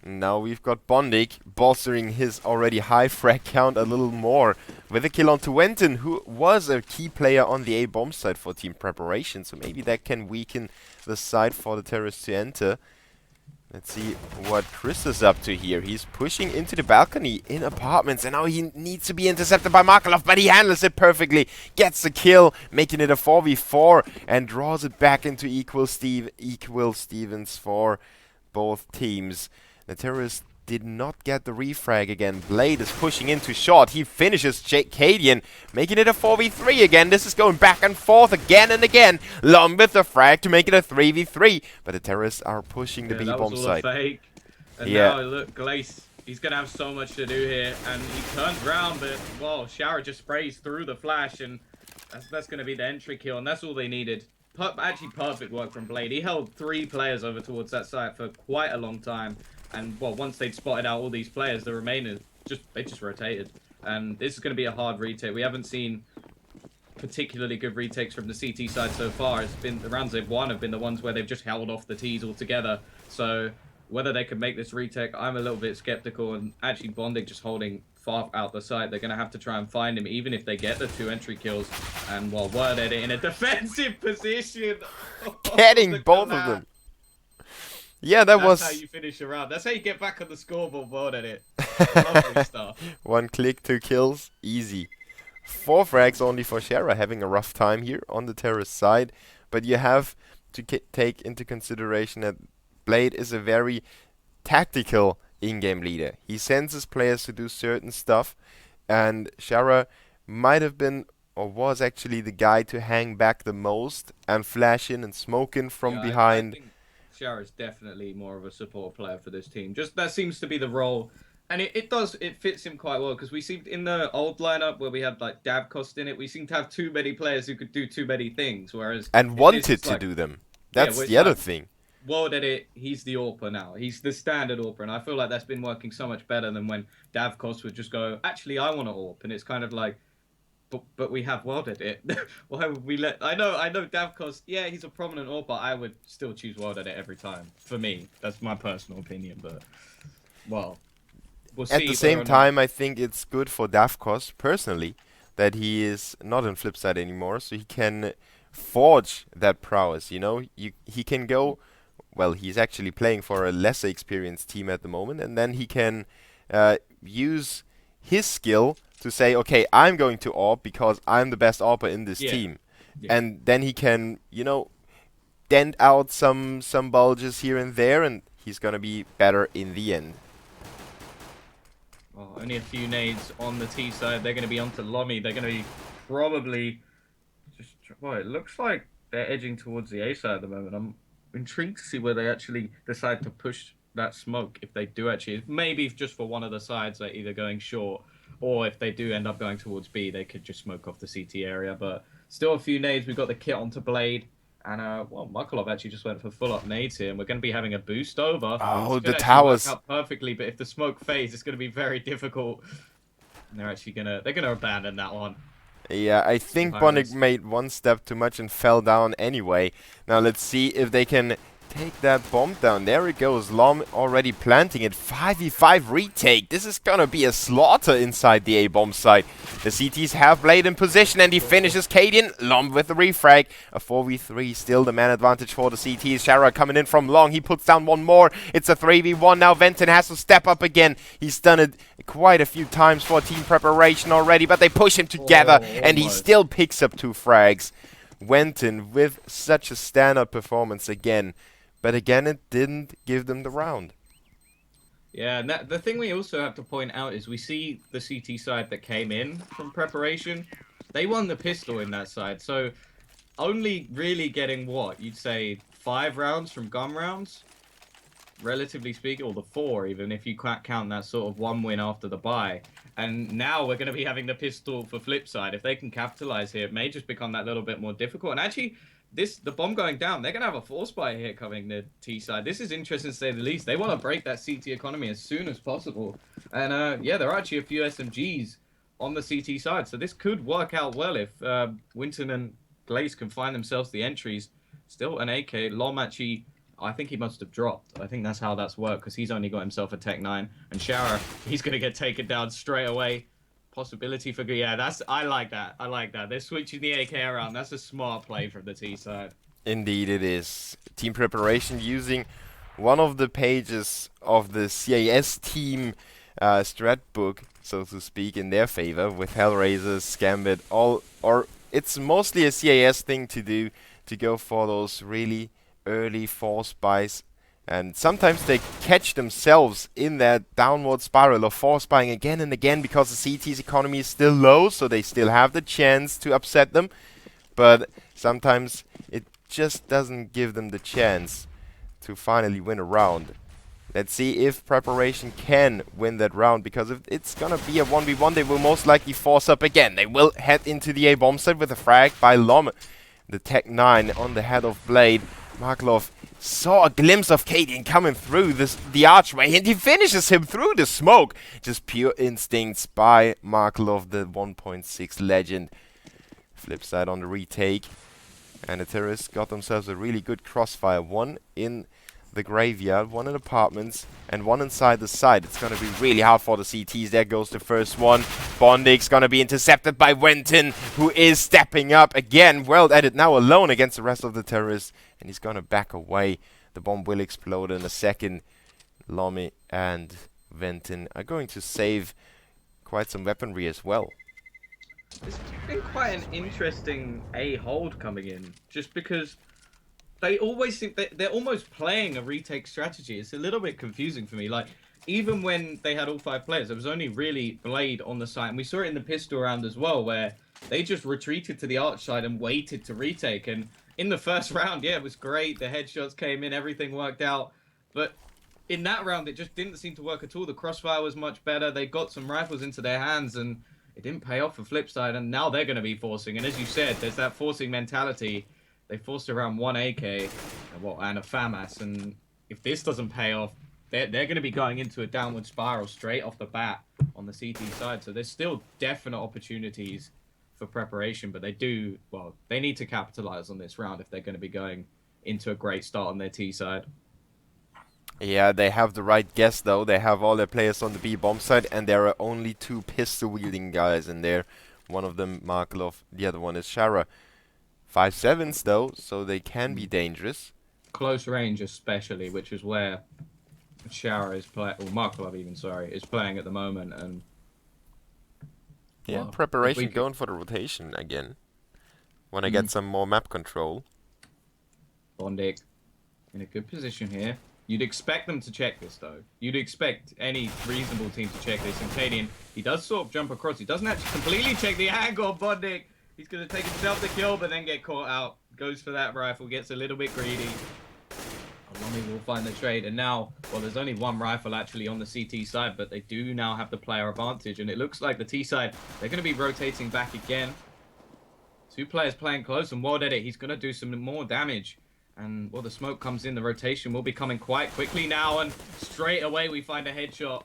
Now we've got Bondik bolstering his already high frag count a little more with a kill onto Wenton, who was a key player on the A-bomb side for team preparation, so maybe that can weaken the side for the terrorists to enter. Let's see what Chris is up to here. He's pushing into the balcony in apartments, and now he needs to be intercepted by Markelov, but he handles it perfectly, gets the kill, making it a 4v4, and draws it back into equal Stevens for both teams. The terrorists did not get the refrag again. Blade is pushing into short. He finishes Cadian, making it a 4v3 again. This is going back and forth again and again. Lom with the frag to make it a 3v3. But the terrorists are pushing the B-bomb side. That was all a fake. And now, look, Glace, he's going to have so much to do here. And he turns around, but, well, Shower just sprays through the flash. And that's going to be the entry kill. And that's all they needed. Actually, perfect work from Blade. He held 3 players over towards that site for quite a long time. And, well, once they'd spotted out all these players, the remainers, they just rotated. And this is going to be a hard retake. We haven't seen particularly good retakes from the CT side so far. It's been the rounds they've won have been the ones where they've just held off the Ts altogether. So whether they could make this retake, I'm a little bit skeptical. And actually, Bondig just holding far out the side. They're going to have to try and find him, even if they get the 2 entry kills. And, well, Word Edit in a defensive position. Getting both of them. Yeah, that's how you finish a round. That's how you get back on the scoreboard, World Edit. Lovely stuff. 1 click, 2 kills, easy. 4 frags only for Shara, having a rough time here on the terrorist side. But you have to take into consideration that Blade is a very tactical in-game leader. He sends his players to do certain stuff, and Shara might have been or was actually the guy to hang back the most and flash in and smoke in from behind. I think Shara is definitely more of a support player for this team. Just that seems to be the role. And it fits him quite well, because we seem in the old lineup where we had like Davcost in it, we seem to have too many players who could do too many things, whereas and wanted to do them. That's the other thing. World Edit, he's the AWPer now. He's the standard AWPer, and I feel like that's been working so much better than when Davcost would just go, actually, I want to AWP, and it's kind of like, but we have World Edit. Why would we let? I know Davcost. Yeah, he's a prominent AWPer. I would still choose World Edit every time. For me, that's my personal opinion, but well. We'll At the same time, I think it's good for Davcost, personally, that he is not in Flipside anymore, so he can forge that prowess, you know? He can go, well, he's actually playing for a lesser experienced team at the moment, and then he can use his skill to say, okay, I'm going to AWP because I'm the best AWPer in this team. Yeah. And then he can, you know, dent out some bulges here and there, and he's going to be better in the end. Oh, only a few nades on the T side. They're going to be onto Lomi. They're going to be probably just. Well, it looks like they're edging towards the A side at the moment. I'm intrigued to see where they actually decide to push that smoke. If they do actually, maybe just for one of the sides, they're either going short, or if they do end up going towards B, they could just smoke off the CT area. But still a few nades. We've got the kit onto Blade. And, well, Makalov actually just went for full-up nades here, and we're going to be having a boost over. Oh, the towers. Work out perfectly, but if the smoke fades, it's going to be very difficult. And they're actually going to abandon that one. Yeah, I think Bonnig made 1 step too much and fell down anyway. Now let's see if they can take that bomb down. There it goes. Lom already planting it. 5v5 retake. This is gonna be a slaughter inside the A-bomb site. The CTs have Blade in position, and he finishes Cadian. Lom with the refrag. A 4v3. Still the man advantage for the CTs. Shara coming in from long. He puts down 1 more. It's a 3v1 now. Venton has to step up again. He's done it quite a few times for team preparation already, but they push him together, and he still picks up 2 frags. Wenton with such a standout performance again. But again, it didn't give them the round. Yeah, and the thing we also have to point out is we see the CT side that came in from preparation. They won the pistol in that side. So only really getting what? You'd say 5 rounds from gun rounds? Relatively speaking, or the 4 even, if you count that sort of 1 win after the bye. And now we're going to be having the pistol for Flipside. If they can capitalize here, it may just become that little bit more difficult. And actually, the bomb going down, they're going to have a force buy here coming the T side. This is interesting to say the least. They want to break that CT economy as soon as possible. And yeah, there are actually a few SMGs on the CT side. So this could work out well if Winton and Glaze can find themselves the entries. Still an AK. Lom actually, I think he must have dropped. I think that's how that's worked, because he's only got himself a Tech 9. And Shower, he's going to get taken down straight away. Possibility for... Yeah, I like that. I like that. They're switching the AK around. That's a smart play from the T side. Indeed it is. Team preparation using one of the pages of the CIS team strat book, so to speak, in their favor, with Hellraisers, Scambit, or it's mostly a CIS thing to do, to go for those really early force buys And sometimes they catch themselves in that downward spiral of force buying again and again because the CT's economy is still low, so they still have the chance to upset them. But sometimes it just doesn't give them the chance to finally win a round. Let's see if Preparation can win that round, because if it's gonna be a 1v1, they will most likely force up again. They will head into the A bomb site with a frag by Lom. The Tech 9 on the head of Blade. Marklov saw a glimpse of Cadian coming through the archway, and he finishes him through the smoke. Just pure instincts by Marklov, the 1.6 legend. Flipside on the retake. And the terrorists got themselves a really good crossfire. One in the graveyard, one in apartments, and one inside the site. It's going to be really hard for the CTs. There goes the first one. Bondik's going to be intercepted by Wenton, who is stepping up again. Well at it now, alone against the rest of the terrorists. And he's going to back away. The bomb will explode in a second. Lomi and Wenton are going to save quite some weaponry as well. It's been quite an interesting A hold coming in, just because they always think that they're almost playing a retake strategy. It's a little bit confusing for me. Like, even when they had all 5 players, there was only really Blade on the site. And we saw it in the pistol round as well, where they just retreated to the arch side and waited to retake. And in the first round, yeah, it was great. The headshots came in, everything worked out. But in that round, it just didn't seem to work at all. The crossfire was much better. They got some rifles into their hands, and it didn't pay off for Flipside, and now they're going to be forcing. And as you said, there's that forcing mentality. They forced around 1 AK and a FAMAS, and if this doesn't pay off, they're going to be going into a downward spiral straight off the bat on the CT side. So there's still definite opportunities for Preparation, but they need to capitalize on this round if they're going to be going into a great start on their T side. Yeah, they have the right guess though. They have all their players on the B bomb side, and there are only 2 pistol wielding guys in there. One of them Marklov, the other one is Shara. 5.7s though, so they can be dangerous. Close range especially, which is where Shara is playing, or Marklov even, sorry, is playing at the moment. And yeah, Preparation going for the rotation again. Wanna get some more map control. Bondik in a good position here. You'd expect them to check this, though. You'd expect any reasonable team to check this. And Cadian, he does sort of jump across. He doesn't actually completely check the angle of Bondik. He's going to take himself the kill, but then get caught out. Goes for that rifle, gets a little bit greedy. Aloni will find the trade. And now, well, there's only 1 rifle actually on the CT side, but they do now have the player advantage. And it looks like the T side, they're going to be rotating back again. 2 players playing close, and Wild Edit, he's going to do some more damage. And, well, the smoke comes in. The rotation will be coming quite quickly now. And straight away, we find a headshot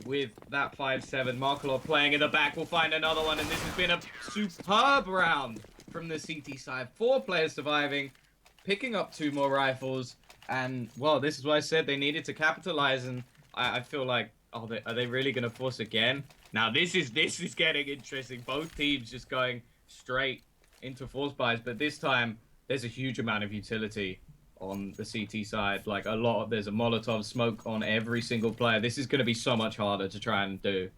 with that 5.7. Markolov playing in the back. We'll find another one. And this has been a superb round from the CT side. 4 players surviving, picking up 2 more rifles. And, well, this is what I said. They needed to capitalize. And I feel like, are they really going to force again? Now, this is getting interesting. Both teams just going straight into force buys. But this time, there's a huge amount of utility on the CT side. Like, there's a Molotov smoke on every single player. This is going to be so much harder to try and do.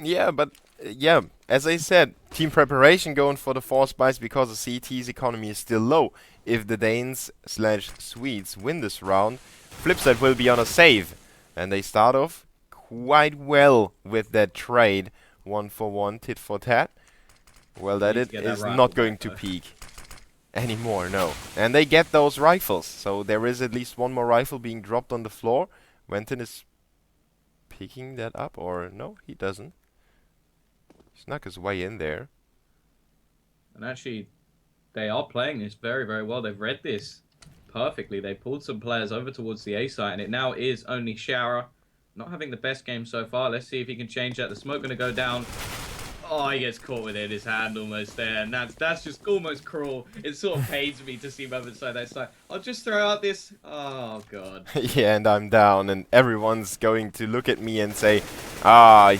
Yeah, but, yeah, as I said, team Preparation going for the force buys because the CT's economy is still low. If the Danes/Swedes win this round, Flipside will be on a save. And they start off quite well with that trade. 1-for-1, tit for tat. Well, that it is not going to peak anymore, no. And they get those rifles, so there is at least 1 more rifle being dropped on the floor. Wenton is picking that up, or no, he doesn't. Snuck his way in there. And actually, they are playing this very, very well. They've read this perfectly. They pulled some players over towards the A site, and it now is only Shower. Not having the best game so far. Let's see if he can change that. The smoke going to go down. Oh, he gets caught with it. His hand almost there. And that's just almost cruel. It sort of pains me to see him over inside that side. I'll just throw out this. Oh, God. Yeah, and I'm down. And everyone's going to look at me and say,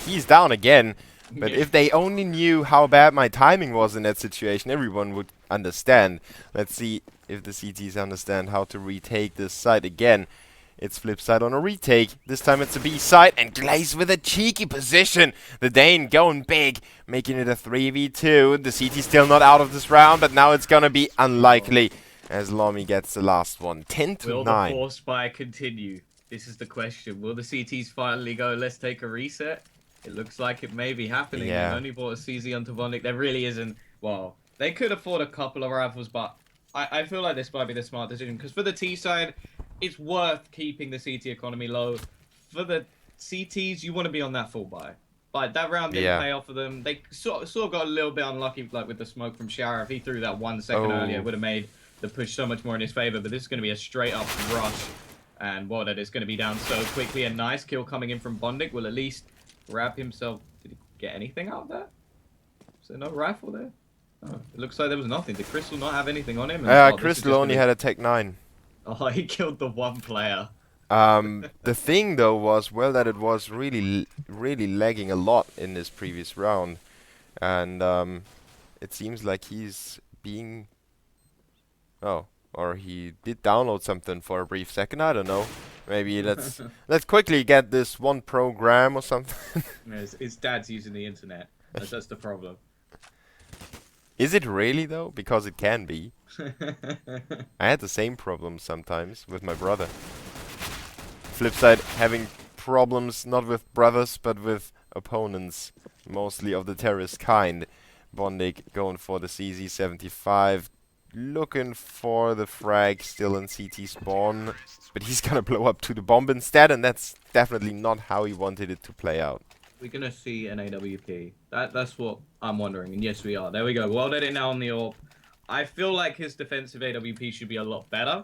he's down again. But if they only knew how bad my timing was in that situation, everyone would understand. Let's see if the CTs understand how to retake this side again. It's Flipside on a retake. This time it's a B side, and Glaze with a cheeky position. The Dane going big, making it a 3v2. The CT still not out of this round, but now it's gonna be unlikely. as Lomi gets the last one. 10 to Will 9. the force buy continue? This is the question. Will the CTs finally go, let's take a reset? It looks like it may be happening. Yeah. They've only bought a CZ onto Vondik. There really isn't. Well, they could afford a couple of rifles, but I feel like this might be the smart decision. Because for the T side, it's worth keeping the CT economy low. For the CTs, you want to be on that full buy. But that round didn't pay off for them. They sort of got a little bit unlucky, like with the smoke from Shara. If he threw that 1 second earlier, it would have made the push so much more in his favor. But this is going to be a straight up rush. And Wilded is going to be down so quickly. A nice kill coming in from Bondik will at least grab himself. Did he get anything out of that? Is there no rifle there? Oh, it looks like there was nothing. Did Crystal not have anything on him? Crystal only had a Tech 9. Oh, he killed the one player. The thing though was, well, that it was really lagging a lot in this previous round. And it seems like he's being... Oh. Or he did download something for a brief second. I don't know. Maybe let's quickly get this one program or something. His dad's using the internet. That's the problem. Is it really though? Because it can be. I had the same problem sometimes with my brother. Flip side, having problems not with brothers but with opponents, mostly of the terrorist kind. Bondik going for the CZ75. Looking for the frag, still in CT spawn, but he's gonna blow up to the bomb instead, and that's definitely not how he wanted it to play out. We're gonna see an AWP. That's what I'm wondering, and yes, we are. There we go. Well did it now on the AWP. I feel like his defensive AWP should be a lot better.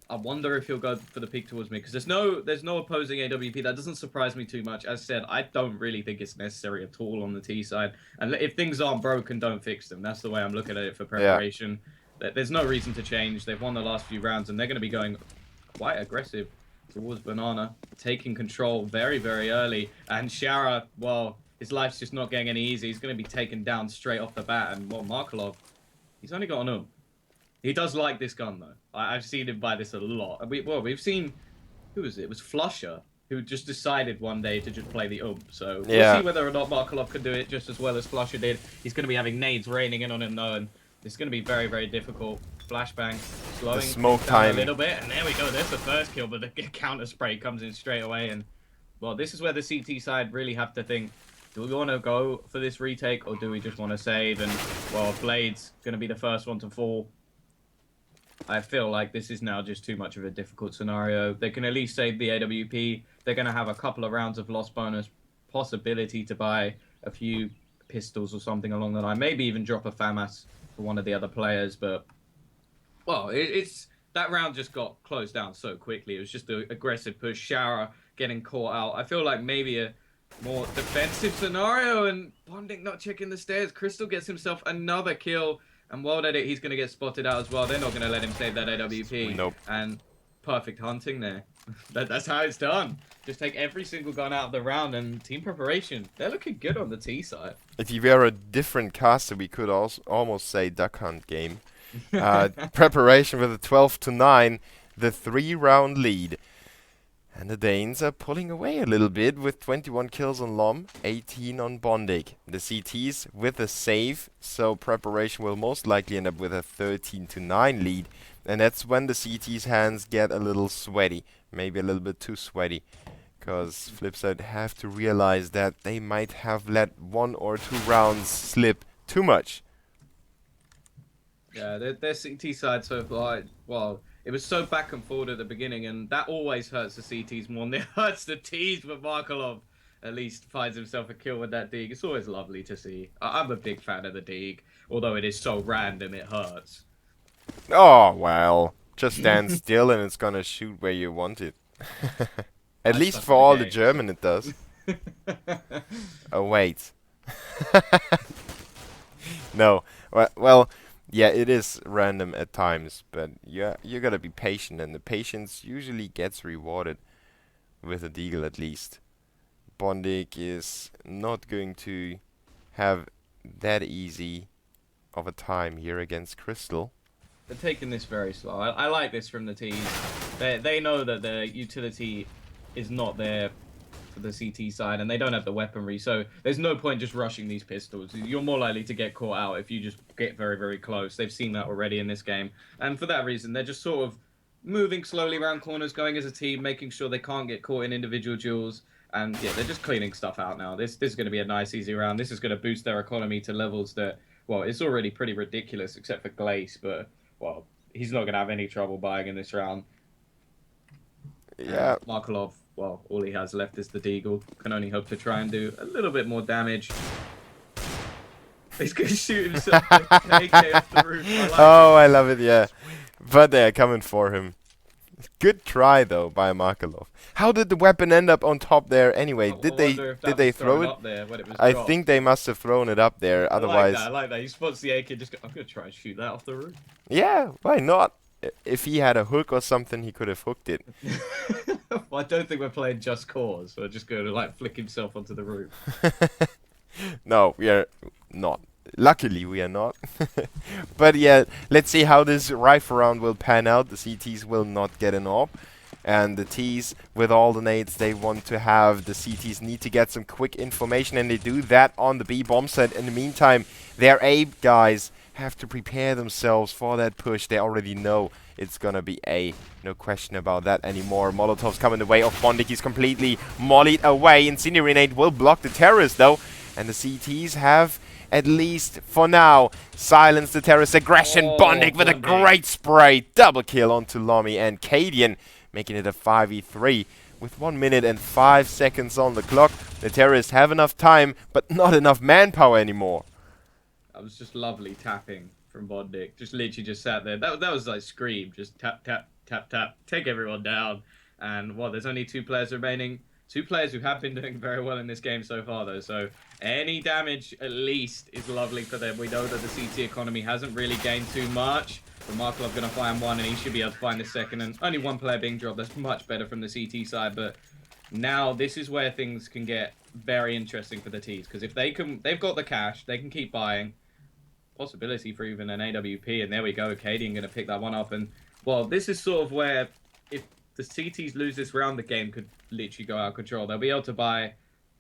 I wonder if he'll go for the peek towards me, because there's no opposing AWP. That doesn't surprise me too much. As said, I don't really think it's necessary at all on the T side, and if things aren't broken, don't fix them. That's the way I'm looking at it for preparation. Yeah. There's no reason to change. They've won the last few rounds, and they're going to be going quite aggressive towards Banana, taking control very, very early. And Shara, well, his life's just not getting any easier. He's going to be taken down straight off the bat. And, well, Markelov, he's only got an He does like this gun, though. I've seen him buy this a lot. We've seen, who was it? It was Flusher, who just decided one day to just play the So we'll see whether or not Markelov can do it just as well as Flusher did. He's going to be having nades raining in on him, though, and it's going to be very, very difficult. Flashbang, slowing the smoke down a little bit, and there we go. There's the first kill, but the counter spray comes in straight away. And well, this is where the CT side really have to think: do we want to go for this retake, or do we just want to save? And well, Blade's going to be the first one to fall. I feel like this is now just too much of a difficult scenario. They can at least save the AWP. They're going to have a couple of rounds of loss bonus, possibility to buy a few pistols or something along the line. Maybe even drop a FAMAS for one of the other players, but well, it's that round just got closed down so quickly. It was just an aggressive push. Shara getting caught out. I feel like maybe a more defensive scenario, and Bondik not checking the stairs. Crystal gets himself another kill, and while at it, he's going to get spotted out as well. They're not going to let him save that AWP. Nope. And perfect hunting there. That's how it's done. Just take every single gun out of the round, and team preparation. They're looking good on the T side. If you were a different caster, we could also almost say duck hunt game. Preparation with a 12 to 9, the 3-round lead. And the Danes are pulling away a little bit with 21 kills on Lom, 18 on Bondik. The CTs with a save, so preparation will most likely end up with a 13 to 9 lead. And that's when the CT's hands get a little sweaty, maybe a little bit too sweaty. Because Flipside have to realize that they might have let 1 or 2 rounds slip too much. Yeah, their CT side so far, well, it was so back and forward at the beginning, and that always hurts the CTs more than it hurts the Ts, but Markelov at least finds himself a kill with that dig. It's always lovely to see. I'm a big fan of the dig, although it is so random it hurts. Oh, well, just stand still and it's gonna shoot where you want it. At least for all the German it does. Oh, wait. No, well, yeah, it is random at times, but yeah, you gotta be patient, and the patience usually gets rewarded with a deagle at least. Bondik is not going to have that easy of a time here against Crystal. They're taking this very slow. I like this from the team. They know that their utility is not there for the CT side, and they don't have the weaponry, so there's no point just rushing these pistols. You're more likely to get caught out if you just get very, very close. They've seen that already in this game, and for that reason, they're just sort of moving slowly around corners, going as a team, making sure they can't get caught in individual duels. And yeah, they're just cleaning stuff out now. This is going to be a nice, easy round. This is going to boost their economy to levels that, well, it's already pretty ridiculous, except for Glace, but, well, he's not going to have any trouble buying in this round. Yeah. Markelov, well, all he has left is the Deagle. Can only hope to try and do a little bit more damage. He's going to shoot himself with an AK off the roof. I love it, yeah. But they're coming for him. Good try though by Markelov. How did the weapon end up on top there anyway? Did they throw it? Up there when it was I dropped. think they must have thrown it up there. Otherwise, I like that. He spots the AK. Just go, I'm gonna try and shoot that off the roof. Yeah, why not? If he had a hook or something, he could have hooked it. Well, I don't think we're playing Just Cause. So we're just going to like flick himself onto the roof. No, we are not. Luckily, we are not. But yeah, let's see how this rifle round will pan out. The CTs will not get an AWP. And the Ts, with all the nades they want to have, the CTs need to get some quick information, and they do that on the B bomb set. In the meantime, their A guys have to prepare themselves for that push. They already know it's gonna be A. No question about that anymore. Molotov's coming the way of Bondik. He's completely mollied away. Incendiary Nade will block the terrorist though. And the CTs have, at least for now, silenced the terrorist aggression. Bondik with a great spray. Double kill onto Lomi and Cadian, making it a 5v3 with 1 minute and 5 seconds on the clock. The terrorists have enough time, but not enough manpower anymore. That was just lovely tapping from Bondik. Just literally just sat there. That was like Scream. Just tap, tap, tap, tap. Take everyone down. And, well, there's only 2 players remaining. 2 players who have been doing very well in this game so far, though. So any damage, at least, is lovely for them. We know that the CT economy hasn't really gained too much. But Markelov going to find one, and he should be able to find the second. And only 1 player being dropped. That's much better from the CT side. But now this is where things can get very interesting for the Ts. Because if they've got the cash, they can keep buying. Possibility for even an AWP. And there we go. Cadian going to pick that one up. And, well, this is sort of where, if the CTs lose this round, the game could literally go out of control. They'll be able to buy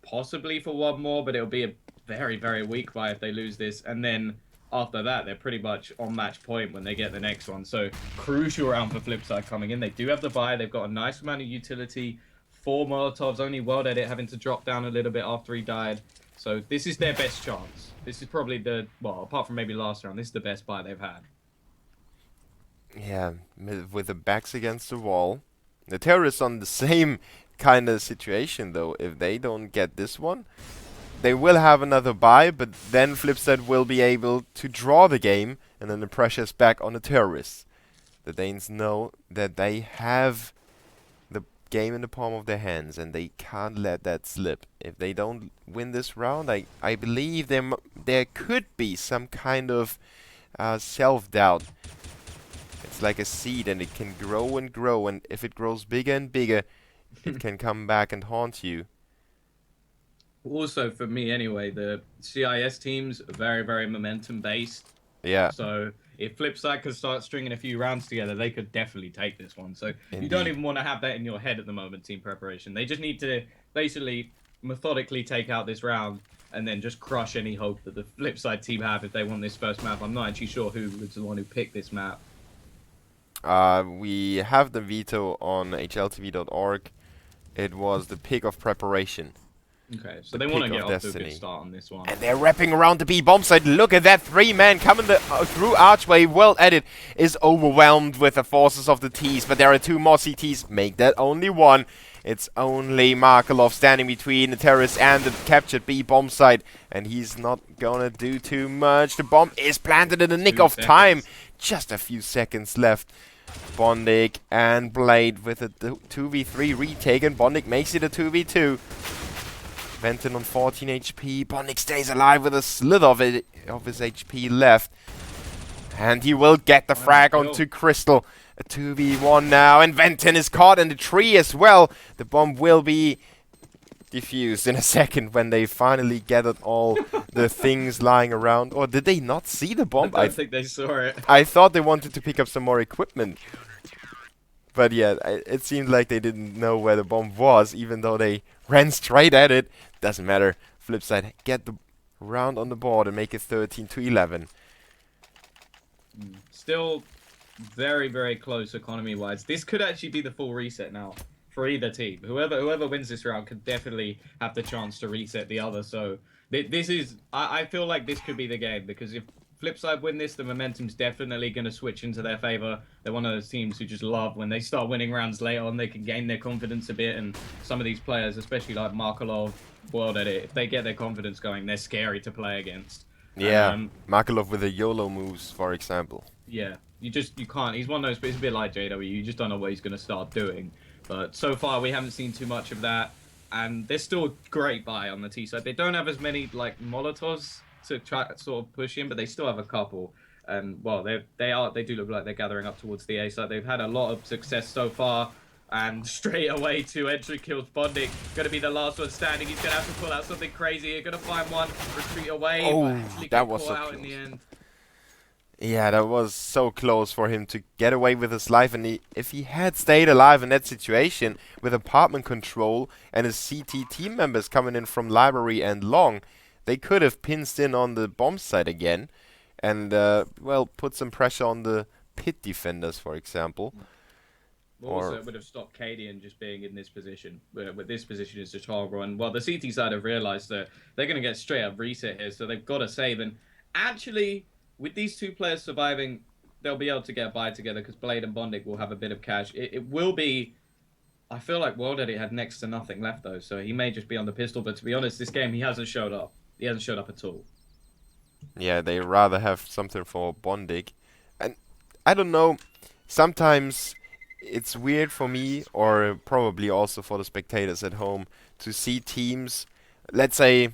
possibly for 1 more, but it'll be a very, very weak buy if they lose this. And then after that, they're pretty much on match point when they get the next one. So crucial round for Flipside coming in. They do have the buy. They've got a nice amount of utility. 4 Molotovs, only World Edit having to drop down a little bit after he died. So this is their best chance. This is probably the, well, apart from maybe last round, this is the best buy they've had. Yeah, with the backs against the wall. The terrorists on the same kind of situation though. If they don't get this one, they will have another buy, but then Flipside will be able to draw the game, and then the pressure's back on the terrorists. The Danes know that they have the game in the palm of their hands, and they can't let that slip. If they don't win this round, I believe there could be some kind of self-doubt. It's like a seed, and it can grow and grow, and if it grows bigger and bigger, it can come back and haunt you. Also, for me anyway, the CIS teams are very, very momentum-based. Yeah. So if Flipside could start stringing a few rounds together, they could definitely take this one. So Indeed. You don't even want to have that in your head at the moment, team preparation. They just need to basically methodically take out this round and then just crush any hope that the Flipside team have if they want this first map. I'm not actually sure who was the one who picked this map. We have the veto on hltv.org. It was the pick of preparation. Okay, so they want to get off to a good start on this one. And they're wrapping around the B bomb site. Look at that 3-man coming through archway. Well Edit is overwhelmed with the forces of the Ts, but there are 2 more CTs. Make that only 1. It's only Markelov standing between the terrorists and the captured B bomb site, and he's not gonna do too much. The bomb is planted in the nick of time. Just a few seconds left. Bondik and Blade with a 2v3 retake, and Bondik makes it a 2v2. Venton on 14 HP. Bondik stays alive with a slither of his HP left. And he will get the frag onto Crystal. A 2v1 now, and Venton is caught in the tree as well. The bomb will be defused in a second when they finally gathered all the things lying around. Or did they not see the bomb? I don't think they saw it. I thought they wanted to pick up some more equipment. But yeah, it seemed like they didn't know where the bomb was, even though they ran straight at it. Doesn't matter. Flipside, get the round on the board and make it 13-11. Still very, very close economy-wise. This could actually be the full reset now for either team. Whoever wins this round could definitely have the chance to reset the other. So this is, I feel like this could be the game, because if Flipside win this, the momentum's definitely going to switch into their favor. They're one of those teams who just love when they start winning rounds later on. They can gain their confidence a bit, and some of these players, especially like Markelov, World Edit, if they get their confidence going, they're scary to play against. Yeah, Makalov with the YOLO moves, for example. Yeah, you can't. He's one of those, but it's a bit like JW. You just don't know what he's going to start doing. But so far, we haven't seen too much of that, and they're still a great buy on the T side. They don't have as many like Molotovs to try to sort of push in, but they still have a couple. And well, they do look like they're gathering up towards the A side. They've had a lot of success so far. And straight away, 2 entry kills. Bondic going to be the last one standing. He's going to have to pull out something crazy. He's going to find one, retreat away. Oh, that was so out close. in the end. Yeah, that was so close for him to get away with his life. And if he had stayed alive in that situation with apartment control and his CT team members coming in from library and long, they could have pinched in on the bomb site again and, well, put some pressure on the pit defenders, for example. Also, it would have stopped Cadian just being in this position. With this position is just horrible. And well, the CT side have realised that they're going to get straight up reset here, so they've got to save. And actually, with these 2 players surviving, they'll be able to get by together, because Blade and Bondic will have a bit of cash. It will be... I feel like World Edit had next to nothing left, though, so he may just be on the pistol. But to be honest, this game, he hasn't showed up. He hasn't showed up at all. Yeah, they rather have something for Bondic. And I don't know, sometimes it's weird for me, or probably also for the spectators at home, to see teams, let's say,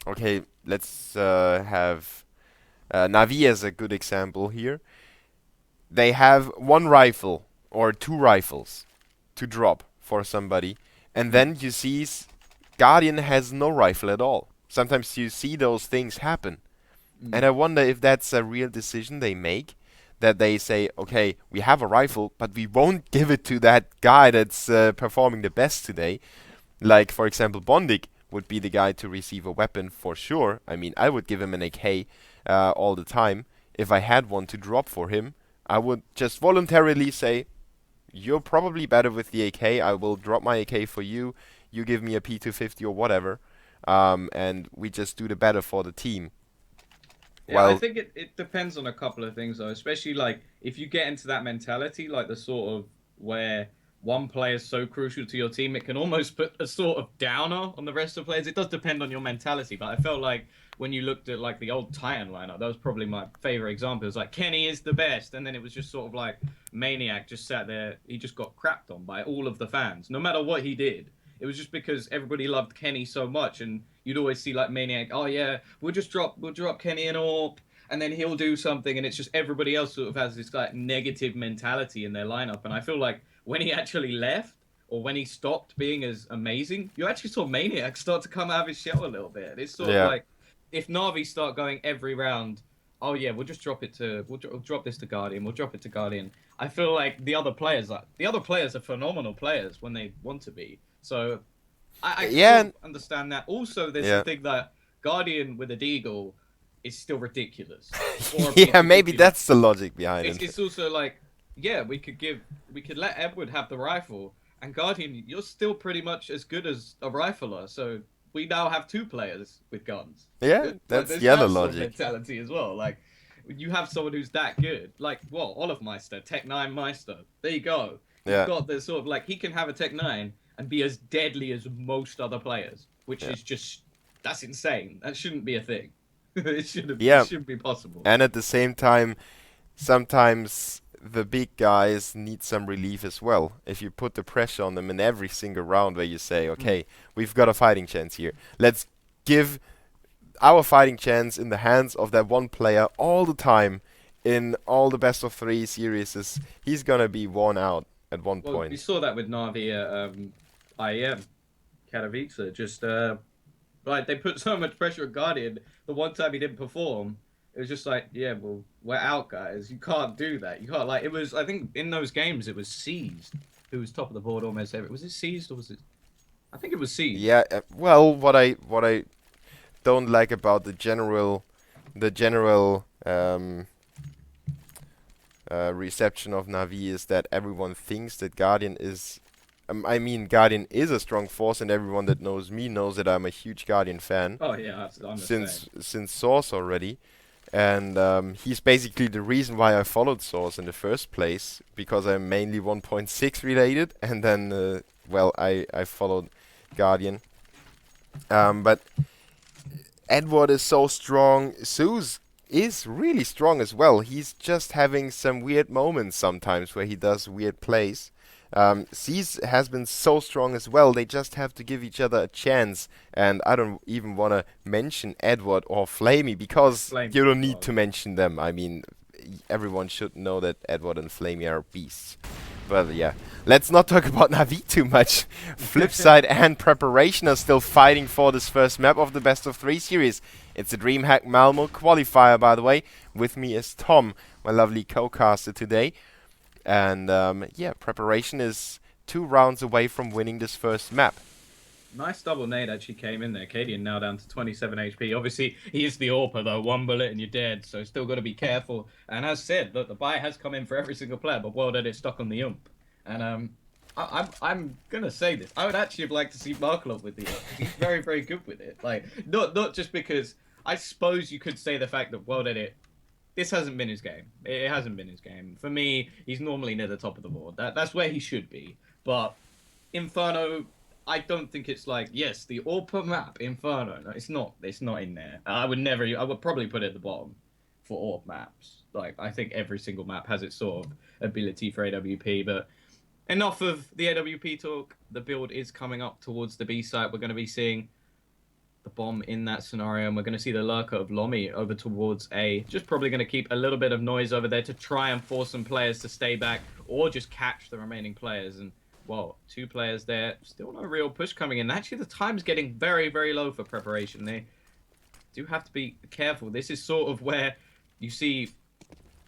okay, let's have Navi as a good example here. They have 1 rifle or 2 rifles to drop for somebody, and then you see Guardian has no rifle at all. Sometimes you see those things happen. And I wonder if that's a real decision they make, that they say, okay, we have a rifle, but we won't give it to that guy that's performing the best today. Like, for example, Bondic would be the guy to receive a weapon for sure. I mean, I would give him an AK all the time. If I had one to drop for him, I would just voluntarily say, you're probably better with the AK. I will drop my AK for you. You give me a P250 or whatever. And we just do the better for the team. Yeah, I think it depends on a couple of things, though, especially like if you get into that mentality, like the sort of where one player is so crucial to your team, it can almost put a sort of downer on the rest of the players. It does depend on your mentality, but I felt like when you looked at like the old Titan lineup, that was probably my favorite example. It was like Kenny is the best, and then it was just sort of like Maniac just sat there. He just got crapped on by all of the fans, no matter what he did. It was just because everybody loved Kenny so much, and you'd always see like Maniac, oh yeah, we'll drop Kenny an AWP, and then he'll do something, and it's just everybody else sort of has this like negative mentality in their lineup. And I feel like when he actually left, or when he stopped being as amazing, you actually saw Maniac start to come out of his shell a little bit. And it's sort of like if Na'Vi start going every round, oh yeah, we'll drop this to Guardian, we'll drop it to Guardian. I feel like the other players are phenomenal players when they want to be. So I can understand that. Also, there's the thing that Guardian with a Deagle is still ridiculous. Yeah, maybe that's the logic behind it. It's also like, yeah, we could let Edward have the rifle, and Guardian, you're still pretty much as good as a rifler. So we now have 2 players with guns. Yeah, that's the other logic. Mentality as well. Like, you have someone who's that good. Like, well, Olafmeister, Tech 9 Meister. There you go. You've got the sort of like, he can have a Tech 9 and be as deadly as most other players, which is just, that's insane. That shouldn't be a thing. It shouldn't be possible. And at the same time, sometimes the big guys need some relief as well. If you put the pressure on them in every single round where you say, okay, we've got a fighting chance here. Let's give our fighting chance in the hands of that one player all the time in all the best of 3 series. He's going to be worn out at one point. We saw that with Na'Vi at IEM, Katowice. Just, like, they put so much pressure on Guardian. The one time he didn't perform, It was just like, yeah, well, we're out, guys. You can't do that. You can't, like, it was, I think in those games, it was Seized, who was top of the board almost every. Was it Seized or was it? I think it was Seized. Yeah, well, what I don't like about the general reception of Navi is that everyone thinks that Guardian is. I mean, Guardian is a strong force, and everyone that knows me knows that I'm a huge Guardian fan Oh, yeah, I'm the same. since Source already. And he's basically the reason why I followed Source in the first place, because I'm mainly 1.6 related, and then, well, I followed Guardian. But Edward is so strong. Zeus is really strong as well. He's just having some weird moments sometimes where he does weird plays. Cease has been so strong as well. They just have to give each other a chance. And I don't even want to mention Edward or Flamey because Flame you don't as need well. to mention them. I mean, everyone should know that Edward and Flamey are beasts. But yeah, let's not talk about Navi too much. Flipside and Preparation are still fighting for this first map of the best of 3 series. It's a DreamHack Malmö qualifier, by the way. With me is Tom, my lovely co-caster today. And yeah, Preparation is 2 rounds away from winning this first map. Nice double nade actually came in there. Cadian now down to 27 HP. Obviously, he is the AWPer though. 1 bullet and you're dead. So still got to be careful. And as said, look, the buy has come in for every single player, but World Edit stuck on the ump. And I'm gonna say this. I would actually have liked to see Markelov with the ump. He's very, very good with it. Like, not just because I suppose you could say the fact that World Edit, this hasn't been his game. It hasn't been his game. For me, he's normally near the top of the board. That's where he should be. But Inferno, I don't think it's like, yes, the AWPer map, Inferno. No, it's not. It's not in there. I would probably put it at the bottom for AWP maps. Like, I think every single map has its sort of ability for AWP. But enough of the AWP talk. The build is coming up towards the B site. We're going to be seeing the bomb in that scenario, and we're going to see the lurker of Lomi over towards A. Just probably going to keep a little bit of noise over there to try and force some players to stay back or just catch the remaining players. And, well, 2 players there. Still no real push coming in. Actually, the time's getting very, very low for Preparation. They do have to be careful. This is sort of where you see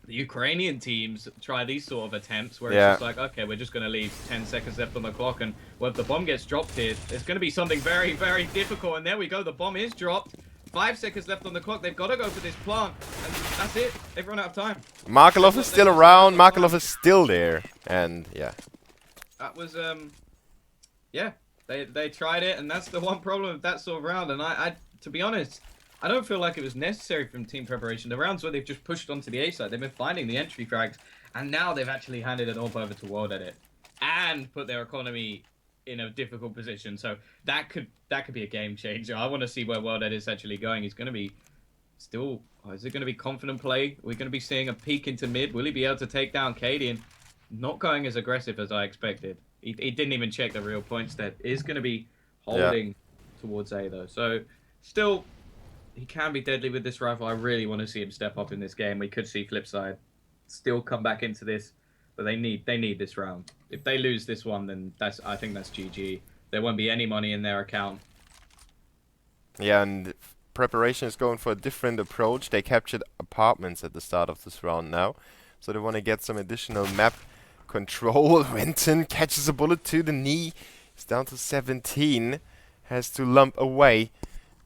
the Ukrainian teams try these sort of attempts where it's just like, okay, we're just going to leave 10 seconds left on the clock, and well, if the bomb gets dropped here, it's going to be something very, very difficult. And there we go, the bomb is dropped. 5 seconds left on the clock. They've got to go for this plant, and that's it. They've run out of time. Markelov is still around. Markelov is still there, and yeah. That was yeah. They tried it, and that's the one problem with that sort of round. And I to be honest, I don't feel like it was necessary from Team Preparation. The rounds where they've just pushed onto the A side, they've been finding the entry frags, and now they've actually handed it all over to World Edit and put their economy in a difficult position. So that could be a game changer. I want to see where World Edit is actually going. He's going to be still. Oh, is it going to be confident play? We're going to be seeing a peek into mid. Will he be able to take down Cadian? Not going as aggressive as I expected. He didn't even check the real points stat. Is going to be holding towards A though. So still, he can be deadly with this rifle. I really want to see him step up in this game. We could see Flipside still come back into this, but they need this round. If they lose this one, then I think that's GG. There won't be any money in their account. Yeah, and Preparation is going for a different approach. They captured apartments at the start of this round now, so they want to get some additional map control. Renton catches a bullet to the knee. He's down to 17. Has to lump away.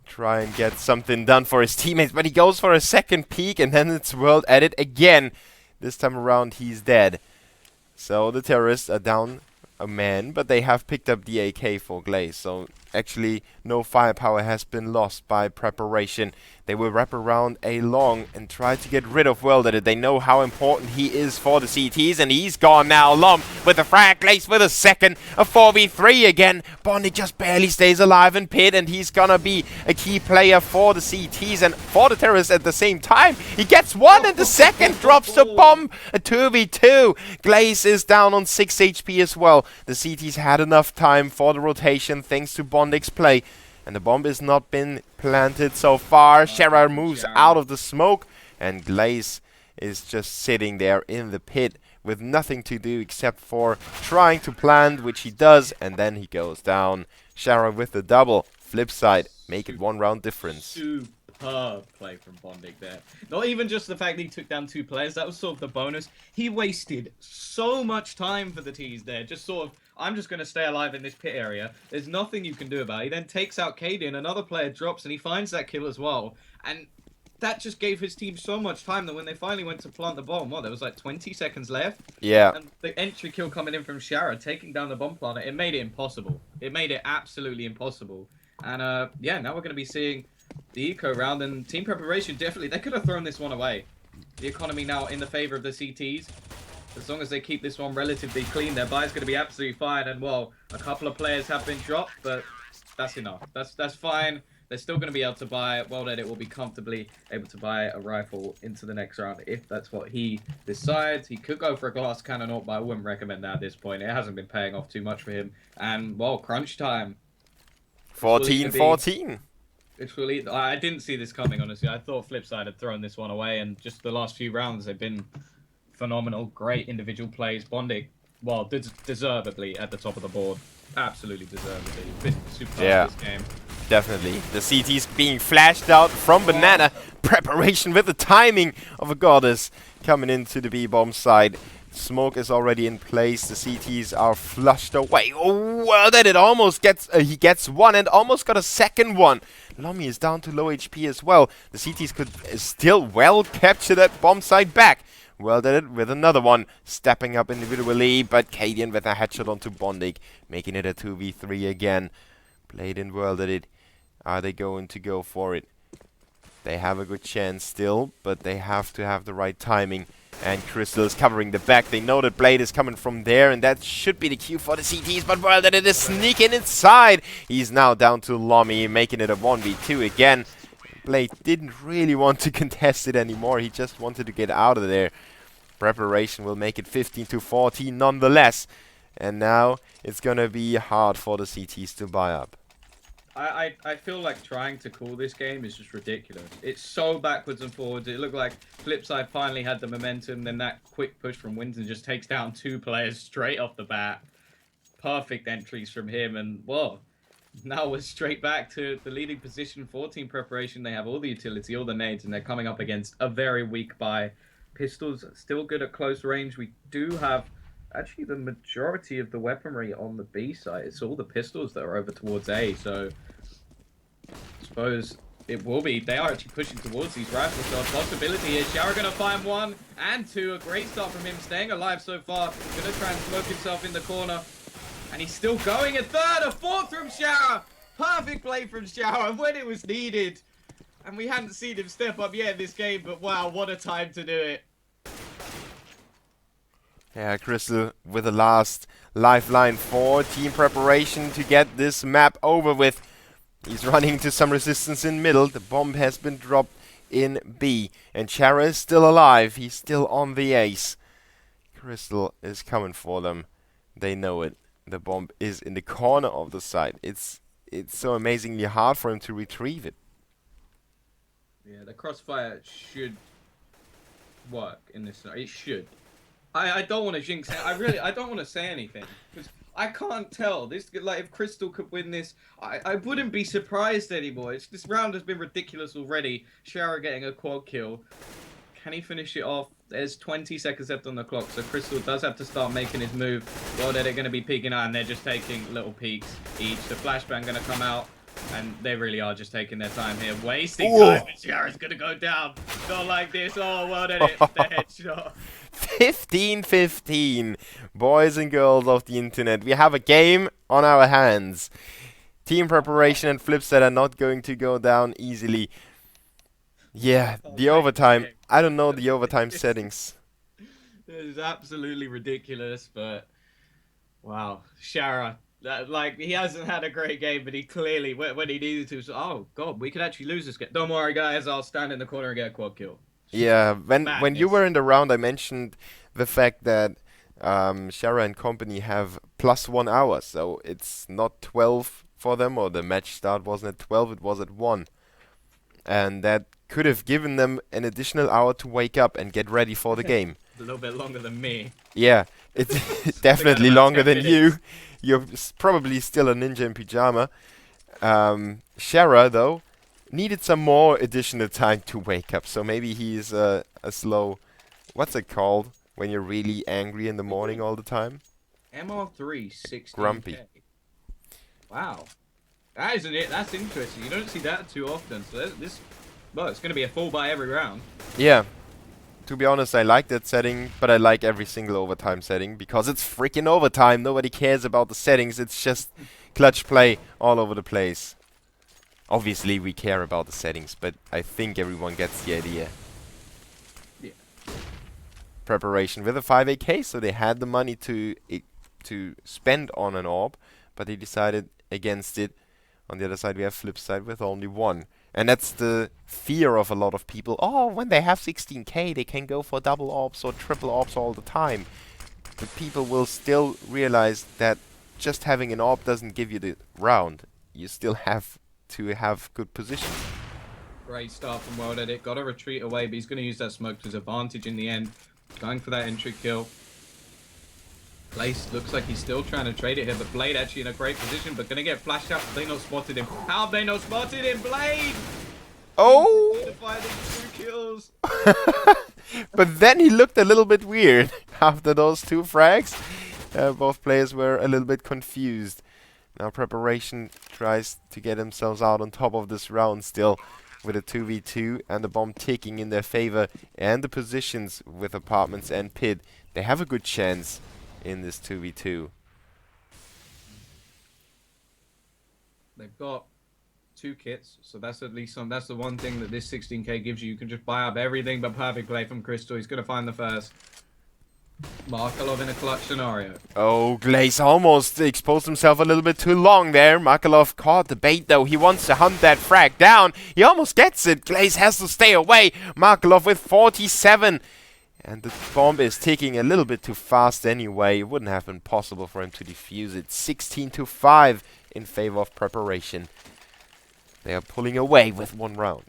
Try and get something done for his teammates, but he goes for a second peek, and then it's World Edit again. This time around, he's dead. So the terrorists are down a man, but they have picked up the AK for Glaze. So actually, no firepower has been lost by Preparation. They will wrap around A long and try to get rid of World Edit. They know how important he is for the CTs, and he's gone now. Lom with the frag, Glaze with a second, a 4v3 again. Bondi just barely stays alive in pit, and he's gonna be a key player for the CTs and for the terrorists at the same time. He gets one, and the second drops the bomb. A 2v2. Glaze is down on 6 HP as well. The CTs had enough time for the rotation thanks to Bondik's play. And the bomb has not been planted so far. Sherar moves out of the smoke, and Glaze is just sitting there in the pit with nothing to do except for trying to plant, which he does, and then he goes down. Sherar with the double. Flip side, make it 1 round difference. Superb superb play from Bondic there. Not even just the fact that he took down 2 players, that was sort of the bonus. He wasted so much time for the tease there. Just sort of, I'm just going to stay alive in this pit area. There's nothing you can do about it. He then takes out Cadian, another player drops, and he finds that kill as well. And that just gave his team so much time that when they finally went to plant the bomb, there was like 20 seconds left. Yeah. And the entry kill coming in from Shara, taking down the bomb planter, it made it impossible. It made it absolutely impossible. And yeah, now we're going to be seeing the eco round, and team preparation definitely, they could have thrown this one away. The economy now in the favor of the CTs. As long as they keep this one relatively clean, their buy's going to be absolutely fine. And well, a couple of players have been dropped, but that's enough. That's fine. They're still going to be able to buy it. Well, it will be comfortably able to buy a rifle into the next round if that's what he decides. He could go for a glass cannon, but I wouldn't recommend that at this point. It hasn't been paying off too much for him. And well, crunch time. 14-14. It's really, I didn't see this coming, honestly. I thought Flipside had thrown this one away, and just the last few rounds, they've been phenomenal. Great individual plays. Bondic, well, deservedly at the top of the board. Absolutely deservedly. Been super this game. Definitely. The CT's being flashed out from Banana. Preparation with the timing of a goddess coming into the B-bomb side. Smoke is already in place. The CTs are flushed away. Oh, well, then it almost gets... he gets one and almost got a second one. Lomi is down to low HP as well. The CTs could still well capture that bomb side back. Well did it with another one. Stepping up individually, but Cadian with a headshot onto Bondic. Making it a 2v3 again. Played in well did it. Are they going to go for it? They have a good chance still, but they have to have the right timing. And Crystal is covering the back. They know that Blade is coming from there, and that should be the cue for the CTs. But well, that it is sneaking inside. He's now down to Lomi, making it a 1v2 again. Blade didn't really want to contest it anymore. He just wanted to get out of there. Preparation will make it 15-14 nonetheless. And now it's going to be hard for the CTs to buy up. I feel like trying to call this game is just ridiculous. It's so backwards and forwards. It looked like Flipside finally had the momentum. Then that quick push from Winton just takes down 2 players straight off the bat. Perfect entries from him. And, well, now we're straight back to the leading position for team preparation. They have all the utility, all the nades, and they're coming up against a very weak buy. Pistols still good at close range. We do have actually the majority of the weaponry on the B side. It's all the pistols that are over towards A. So I suppose it will be. They are actually pushing towards these rifles. So a possibility here. Shower going to find 1 and 2. A great start from him. Staying alive so far. Going to try and smoke himself in the corner. And he's still going. A 3rd, a 4th from Shower. Perfect play from Shower when it was needed. And we hadn't seen him step up yet in this game. But wow, what a time to do it. Yeah, Crystal with the last lifeline for team preparation to get this map over with. He's running into some resistance in middle. The bomb has been dropped in B. And Chara is still alive. He's still on the ace. Crystal is coming for them. They know it. The bomb is in the corner of the site. It's so amazingly hard for him to retrieve it. Yeah, the crossfire should work in this scenario. It should. I don't want to jinx it. I don't want to say anything because I can't tell. This, like, if Crystal could win this, I wouldn't be surprised anymore. This round has been ridiculous already. Shara getting a quad kill. Can he finish it off? There's 20 seconds left on the clock, so Crystal does have to start making his move. Well, they're going to be peeking out, and they're just taking little peeks each. The flashbang going to come out, and they really are just taking their time here, wasting time. And Shara's going to go down. Not like this. Oh, well, then it's the headshot. 15-15, boys and girls of the internet. We have a game on our hands. Team preparation and Flipside are not going to go down easily. Yeah, the overtime. I don't know the overtime settings. It is absolutely ridiculous, but wow, Shara. Like, he hasn't had a great game, but he clearly, when he needed to, so, oh god, we could actually lose this game. Don't worry, guys. I'll stand in the corner and get a quad kill. Yeah, when you were in the round, I mentioned the fact that Shara and company have +1 hour, so it's not 12 for them, or the match start wasn't at 12, it was at 1. And that could have given them an additional hour to wake up and get ready for the game. A little bit longer than me. Yeah, it's definitely longer than you. You're probably still a ninja in pyjama. Shara, though, needed some more additional time to wake up. So maybe he's a slow. What's it called when you're really angry in the morning all the time? MR3 16K. Grumpy. Wow. That isn't it. That's interesting. You don't see that too often. So this, well, it's going to be a full buy every round. Yeah. To be honest, I like that setting, but I like every single overtime setting because it's freaking overtime. Nobody cares about the settings. It's just clutch play all over the place. Obviously, we care about the settings, but I think everyone gets the idea. Yeah. Preparation with a 5AK, so they had the money to spend on an orb, but they decided against it. On the other side, we have Flipside with only one. And that's the fear of a lot of people. Oh, when they have 16k, they can go for double orbs or triple orbs all the time. But people will still realize that just having an orb doesn't give you the round. You still have to have good position. Great start from World Edit. Got to retreat away, but he's going to use that smoke to his advantage in the end. Going for that entry kill. Blaze looks like he's still trying to trade it here, but Blade actually in a great position, but going to get flashed out. They not spotted him. How have they not spotted him? Blade! Oh! These 2 kills. But then he looked a little bit weird after those 2 frags. Both players were a little bit confused. Now Preparation tries to get themselves out on top of this round still with a 2v2 and the bomb ticking in their favor, and the positions with Apartments and Pit. They have a good chance in this 2v2. They've got 2 kits, so that's at least some. That's the one thing that this 16k gives you. You can just buy up everything, but perfect play from Crystal. He's going to find the first. Markelov in a clutch scenario. Oh, Glaze almost exposed himself a little bit too long there. Markelov caught the bait though. He wants to hunt that frag down. He almost gets it. Glaze has to stay away. Markelov with 47. And the bomb is ticking a little bit too fast anyway. It wouldn't have been possible for him to defuse it. 16-5 in favor of Preparation. They are pulling away with 1 round.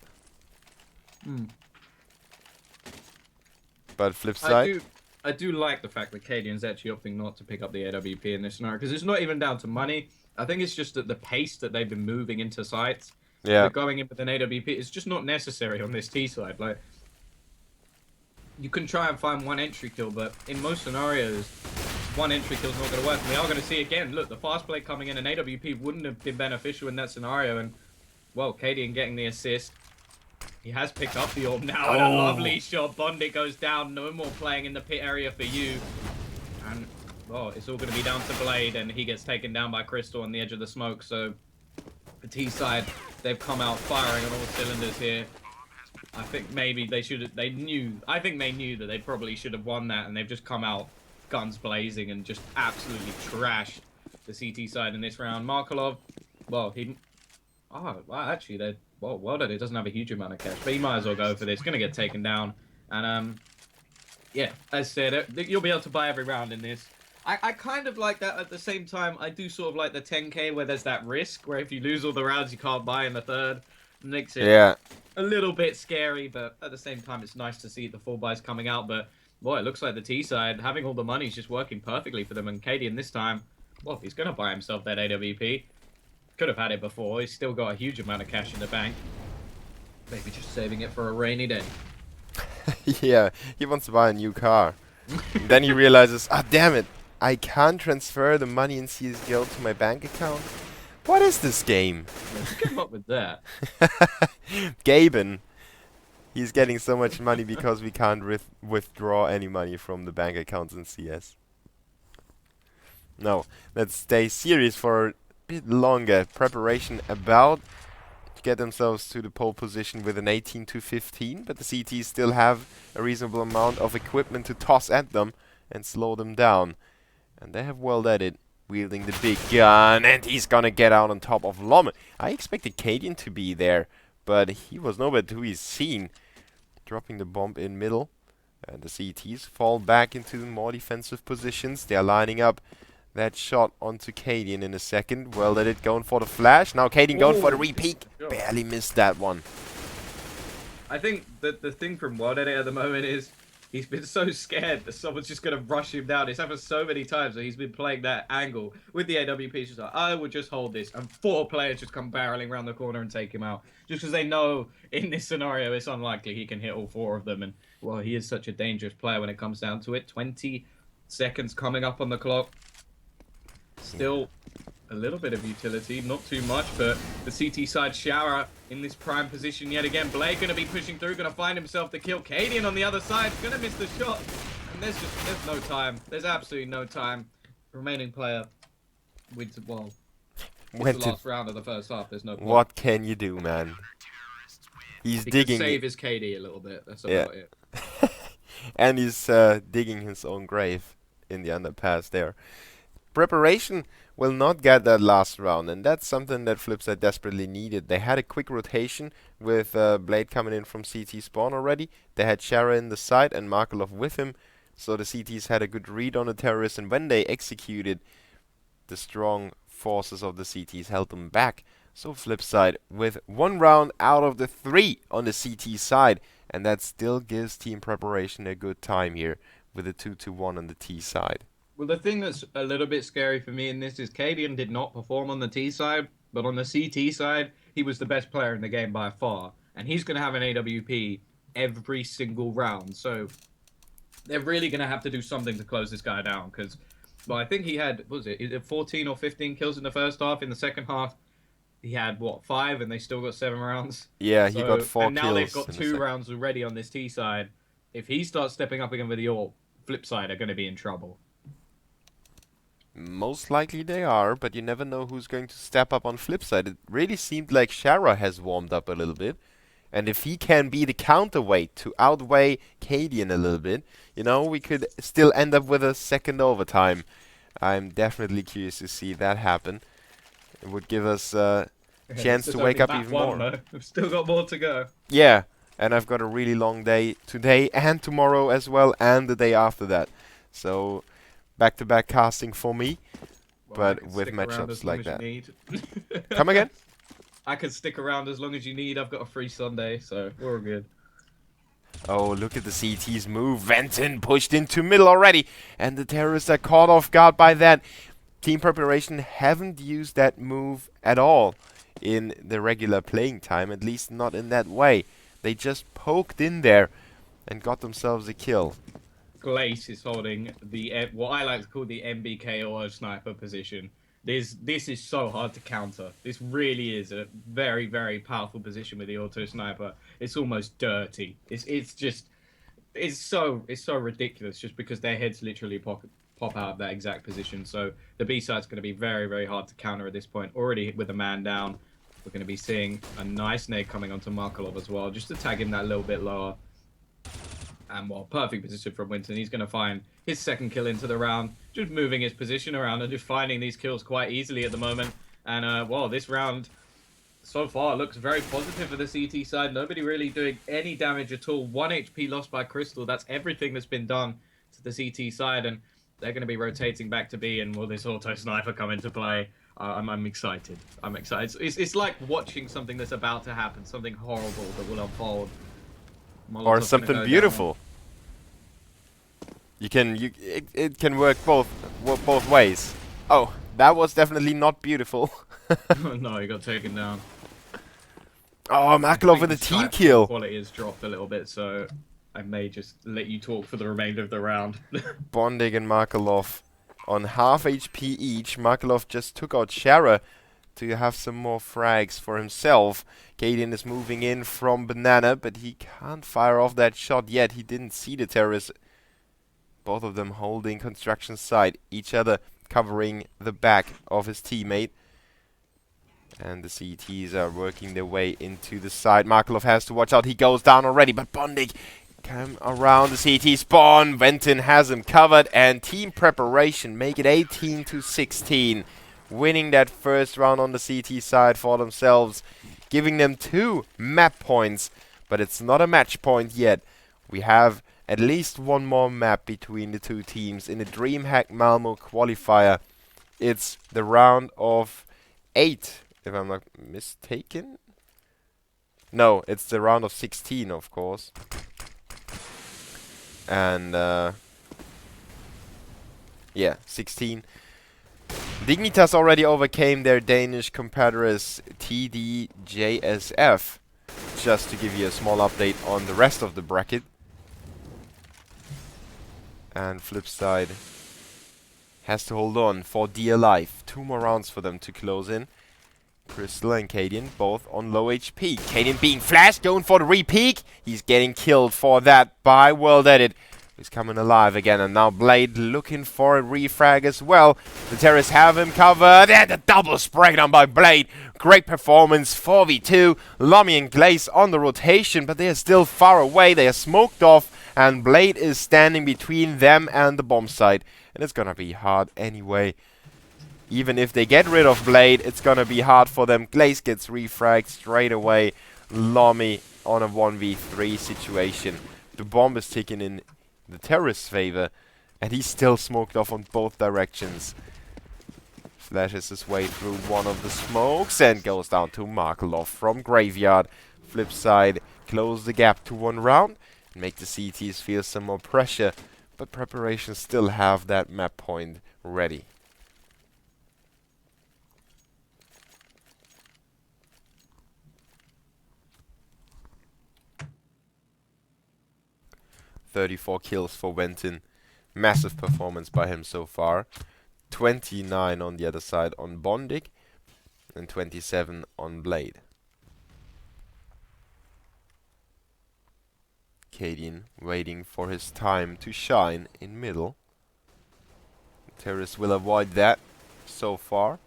But flip side. I do like the fact that Cadian's actually opting not to pick up the AWP in this scenario, because it's not even down to money. I think it's just that the pace that they've been moving into sites. Yeah. They're going in with an AWP. It's just not necessary on this T side. Like, you can try and find 1 entry kill, but in most scenarios, 1 entry kill is not going to work. And we are going to see again, look, the fast play coming in, an AWP wouldn't have been beneficial in that scenario. And, well, Cadian getting the assist. He has picked up the orb now, and a lovely shot. Bondit goes down. No more playing in the pit area for you. And, well, it's all going to be down to Blade, and he gets taken down by Crystal on the edge of the smoke. So, the T side, they've come out firing on all cylinders here. I think maybe they should have, I think they knew that they probably should have won that, and they've just come out guns blazing and just absolutely trashed the CT side in this round. Markelov, well, actually, they're, well done. It doesn't have a huge amount of cash, but he might as well go for this. Going to get taken down. And, yeah, as said, you'll be able to buy every round in this. I kind of like that. At the same time, I do sort of like the 10k where there's that risk where if you lose all the rounds, you can't buy in the third. Makes it a little bit scary, but at the same time, it's nice to see the full buys coming out. But, boy, it looks like the T side, having all the money is just working perfectly for them. And Cadian this time, well, he's going to buy himself that AWP. Could have had it before. He's still got a huge amount of cash in the bank. Maybe just saving it for a rainy day. Yeah, he wants to buy a new car. Then he realizes, ah, damn it, I can't transfer the money in CSGO to my bank account. What is this game? Who came up with that? Gaben. He's getting so much money because we can't withdraw any money from the bank accounts in CS. No, let's stay serious for a bit longer. Preparation about to get themselves to the pole position with an 18-15, but the CTs still have a reasonable amount of equipment to toss at them and slow them down. And they have well at it, wielding the big gun, and he's gonna get out on top of Lomme. I expected Cadian to be there, but he was nowhere to be seen. Dropping the bomb in middle, and the CTs fall back into the more defensive positions. They are lining up that shot onto Cadian in a second. Well, let it going for the flash. Now Cadian going for the repeat. Barely missed that one. I think that the thing from World Edit at the moment is He's been so scared that someone's just going to rush him down. It's happened so many times that he's been playing that angle with the AWP. It's just like, I will just hold this. And 4 players just come barreling around the corner and take him out. Just because they know in this scenario it's unlikely he can hit all 4 of them. And, well, he is such a dangerous player when it comes down to it. 20 seconds coming up on the clock. Still a little bit of utility, not too much, but the CT side shower in this prime position yet again. Blade going to be pushing through, going to find himself the kill. Cadian on the other side, going to miss the shot. And there's no time. There's absolutely no time. Remaining player wins, well, it's the last round of the first half. There's no point. What can you do, man? He's digging. Save his KD a little bit. That's about it. And he's digging his own grave in the underpass there. Preparation will not get that last round, and that's something that Flipsid desperately needed. They had a quick rotation with Blade coming in from CT spawn already. They had Shara in the side and Markelov with him, so the CTs had a good read on the terrorists, and when they executed, the strong forces of the CTs held them back. So Flipside with 1 round out of the 3 on the CT side, and that still gives Team Preparation a good time here with a 2-1 on the T side. Well, the thing that's a little bit scary for me in this is Cadian did not perform on the T side, but on the CT side, he was the best player in the game by far. And he's going to have an AWP every single round. So they're really going to have to do something to close this guy down. Because, well, I think he had, what was it 14 or 15 kills in the first half. In the second half, he had, 5, and they still got 7 rounds. Yeah, he got 4 kills. And now they've got 2 rounds already on this T side. If he starts stepping up again with the AWP, Flipside are going to be in trouble. Most likely they are, but you never know who's going to step up on Flipside. It really seemed like Shara has warmed up a little bit. And if he can be the counterweight to outweigh Cadian a little bit, you know, we could still end up with a second overtime. I'm definitely curious to see that happen. It would give us a chance to wake up even more. Though. We've still got more to go. Yeah, and I've got a really long day today and tomorrow as well, and the day after that. So back-to-back casting for me, well, but with matchups like that. Come again? I can stick around as long as you need. I've got a free Sunday, so we're all good. Oh, look at the CT's move. Venton pushed into middle already, and the terrorists are caught off guard by that. Team Preparation haven't used that move at all in the regular playing time, at least not in that way. They just poked in there and got themselves a kill. Glace is holding the what I like to call the MBK or sniper position. This is so hard to counter. This really is a very, very powerful position with the auto sniper. It's almost dirty. It's so ridiculous just because their heads literally pop out of that exact position. So the B side's going to be very, very hard to counter at this point. Already with a man down, we're going to be seeing a nice nade coming onto Markelov as well, just to tag him that little bit lower. And, well, perfect position from Winton. He's going to find his second kill into the round, just moving his position around and just finding these kills quite easily at the moment. And, well, this round so far looks very positive for the CT side. Nobody really doing any damage at all. 1 HP lost by Crystal. That's everything that's been done to the CT side. And they're going to be rotating back to B. And will this auto sniper come into play? I'm excited. I'm excited. It's like watching something that's about to happen, something horrible that will unfold. Or something beautiful. It can work both ways. Oh, that was definitely not beautiful. No, he got taken down. Oh, Markelov with a team kill. Quality has dropped a little bit, so I may just let you talk for the remainder of the round. Bondig and Markelov on half HP each. Markelov just took out Shara to have some more frags for himself. Cadian is moving in from Banana, but he can't fire off that shot yet. He didn't see the terrorists. Both of them holding construction site, each other covering the back of his teammate. And the CTs are working their way into the side. Markelov has to watch out. He goes down already, but Bondig come around the CT spawn. Venton has him covered, and Team Preparation make it 18-16. Winning that first round on the CT side for themselves, giving them 2 map points, but it's not a match point yet. We have at least 1 more map between the 2 teams in the DreamHack Malmö qualifier. It's the round of 8, if I'm not mistaken. No, it's the round of 16, of course. And yeah, 16. Dignitas already overcame their Danish competitors TDJSF. Just to give you a small update on the rest of the bracket. And Flipside has to hold on for dear life. 2 more rounds for them to close in. Crystal and Cadian both on low HP. Cadian being flashed, going for the re-peek. He's getting killed for that by World Edit. He's coming alive again, and now Blade looking for a refrag as well. The terrorists have him covered, and a double spray down by Blade. Great performance, 4v2. Lummy and Glaze on the rotation, but they are still far away. They are smoked off, and Blade is standing between them and the bomb site. And it's gonna be hard anyway. Even if they get rid of Blade, it's gonna be hard for them. Glaze gets refragged straight away. Lummy on a 1v3 situation. The bomb is taken in the terrorist's favor, and he's still smoked off on both directions. Flashes his way through one of the smokes and goes down to Markelov from Graveyard. Flipside close the gap to 1 round and make the CTs feel some more pressure, but preparations still have that map point ready. "34 kills for Wentin. Massive performance by him so far. 29 on the other side on Bondig and 27 on Blade. Cadian waiting for his time to shine in middle. Terrorists will avoid that so far.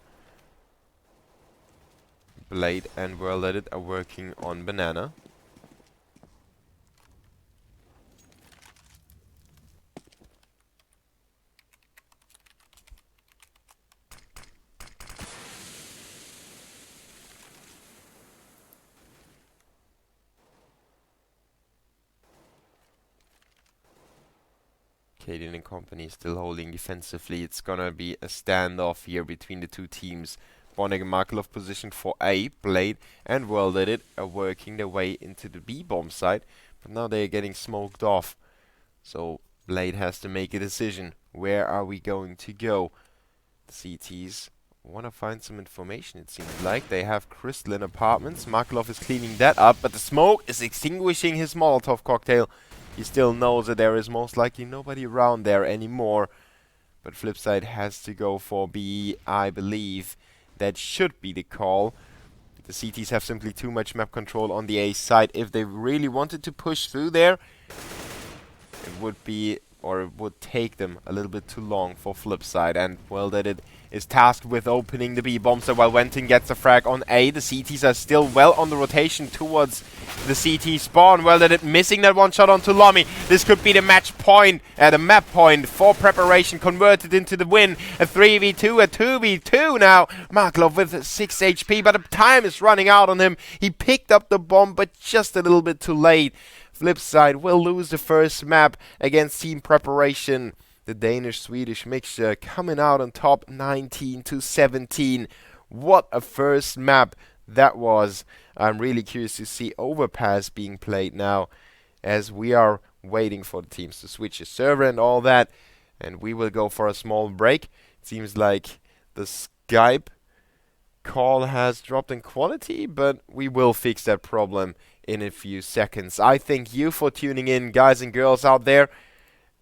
Blade and World Edit are working on Banana. Cadian and company still holding defensively. It's gonna be a standoff here between the two teams. Bonnig and Markelov positioned for A. Blade and World Edit are working their way into the B bomb site, but now they are getting smoked off. So Blade has to make a decision. Where are we going to go? The CTs want to find some information, it seems like. They have Crystal in apartments. Markelov is cleaning that up, but the smoke is extinguishing his Molotov cocktail. He still knows that there is most likely nobody around there anymore. But Flipside has to go for B, I believe. That should be the call. The CTs have simply too much map control on the A side. If they really wanted to push through there, it would be, or it would take them a little bit too long for Flipside. And Well Edit is tasked with opening the B bomb, so while Wentin gets a frag on A, the CTs are still well on the rotation towards the CT spawn. Well Edit missing that one shot onto Lummy. This could be the match point, the map point for preparation converted into the win. A 3v2, a 2v2 now. Markelov with 6 HP, but the time is running out on him. He picked up the bomb, but just a little bit too late. Flipside will lose the first map against team preparation. The Danish-Swedish mixture coming out on top 19-17. What a first map that was. I'm really curious to see Overpass being played now, as we are waiting for the teams to switch the server and all that. And we will go for a small break. It seems like the Skype call has dropped in quality, but we will fix that problem in a few seconds. I thank you for tuning in, guys and girls out there.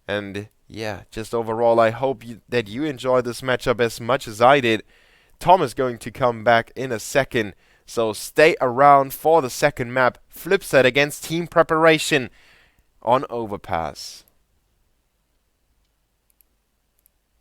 And yeah, just overall, I hope that you enjoyed this matchup as much as I did. Tom is going to come back in a second, so stay around for the second map, Flipside against team preparation on Overpass.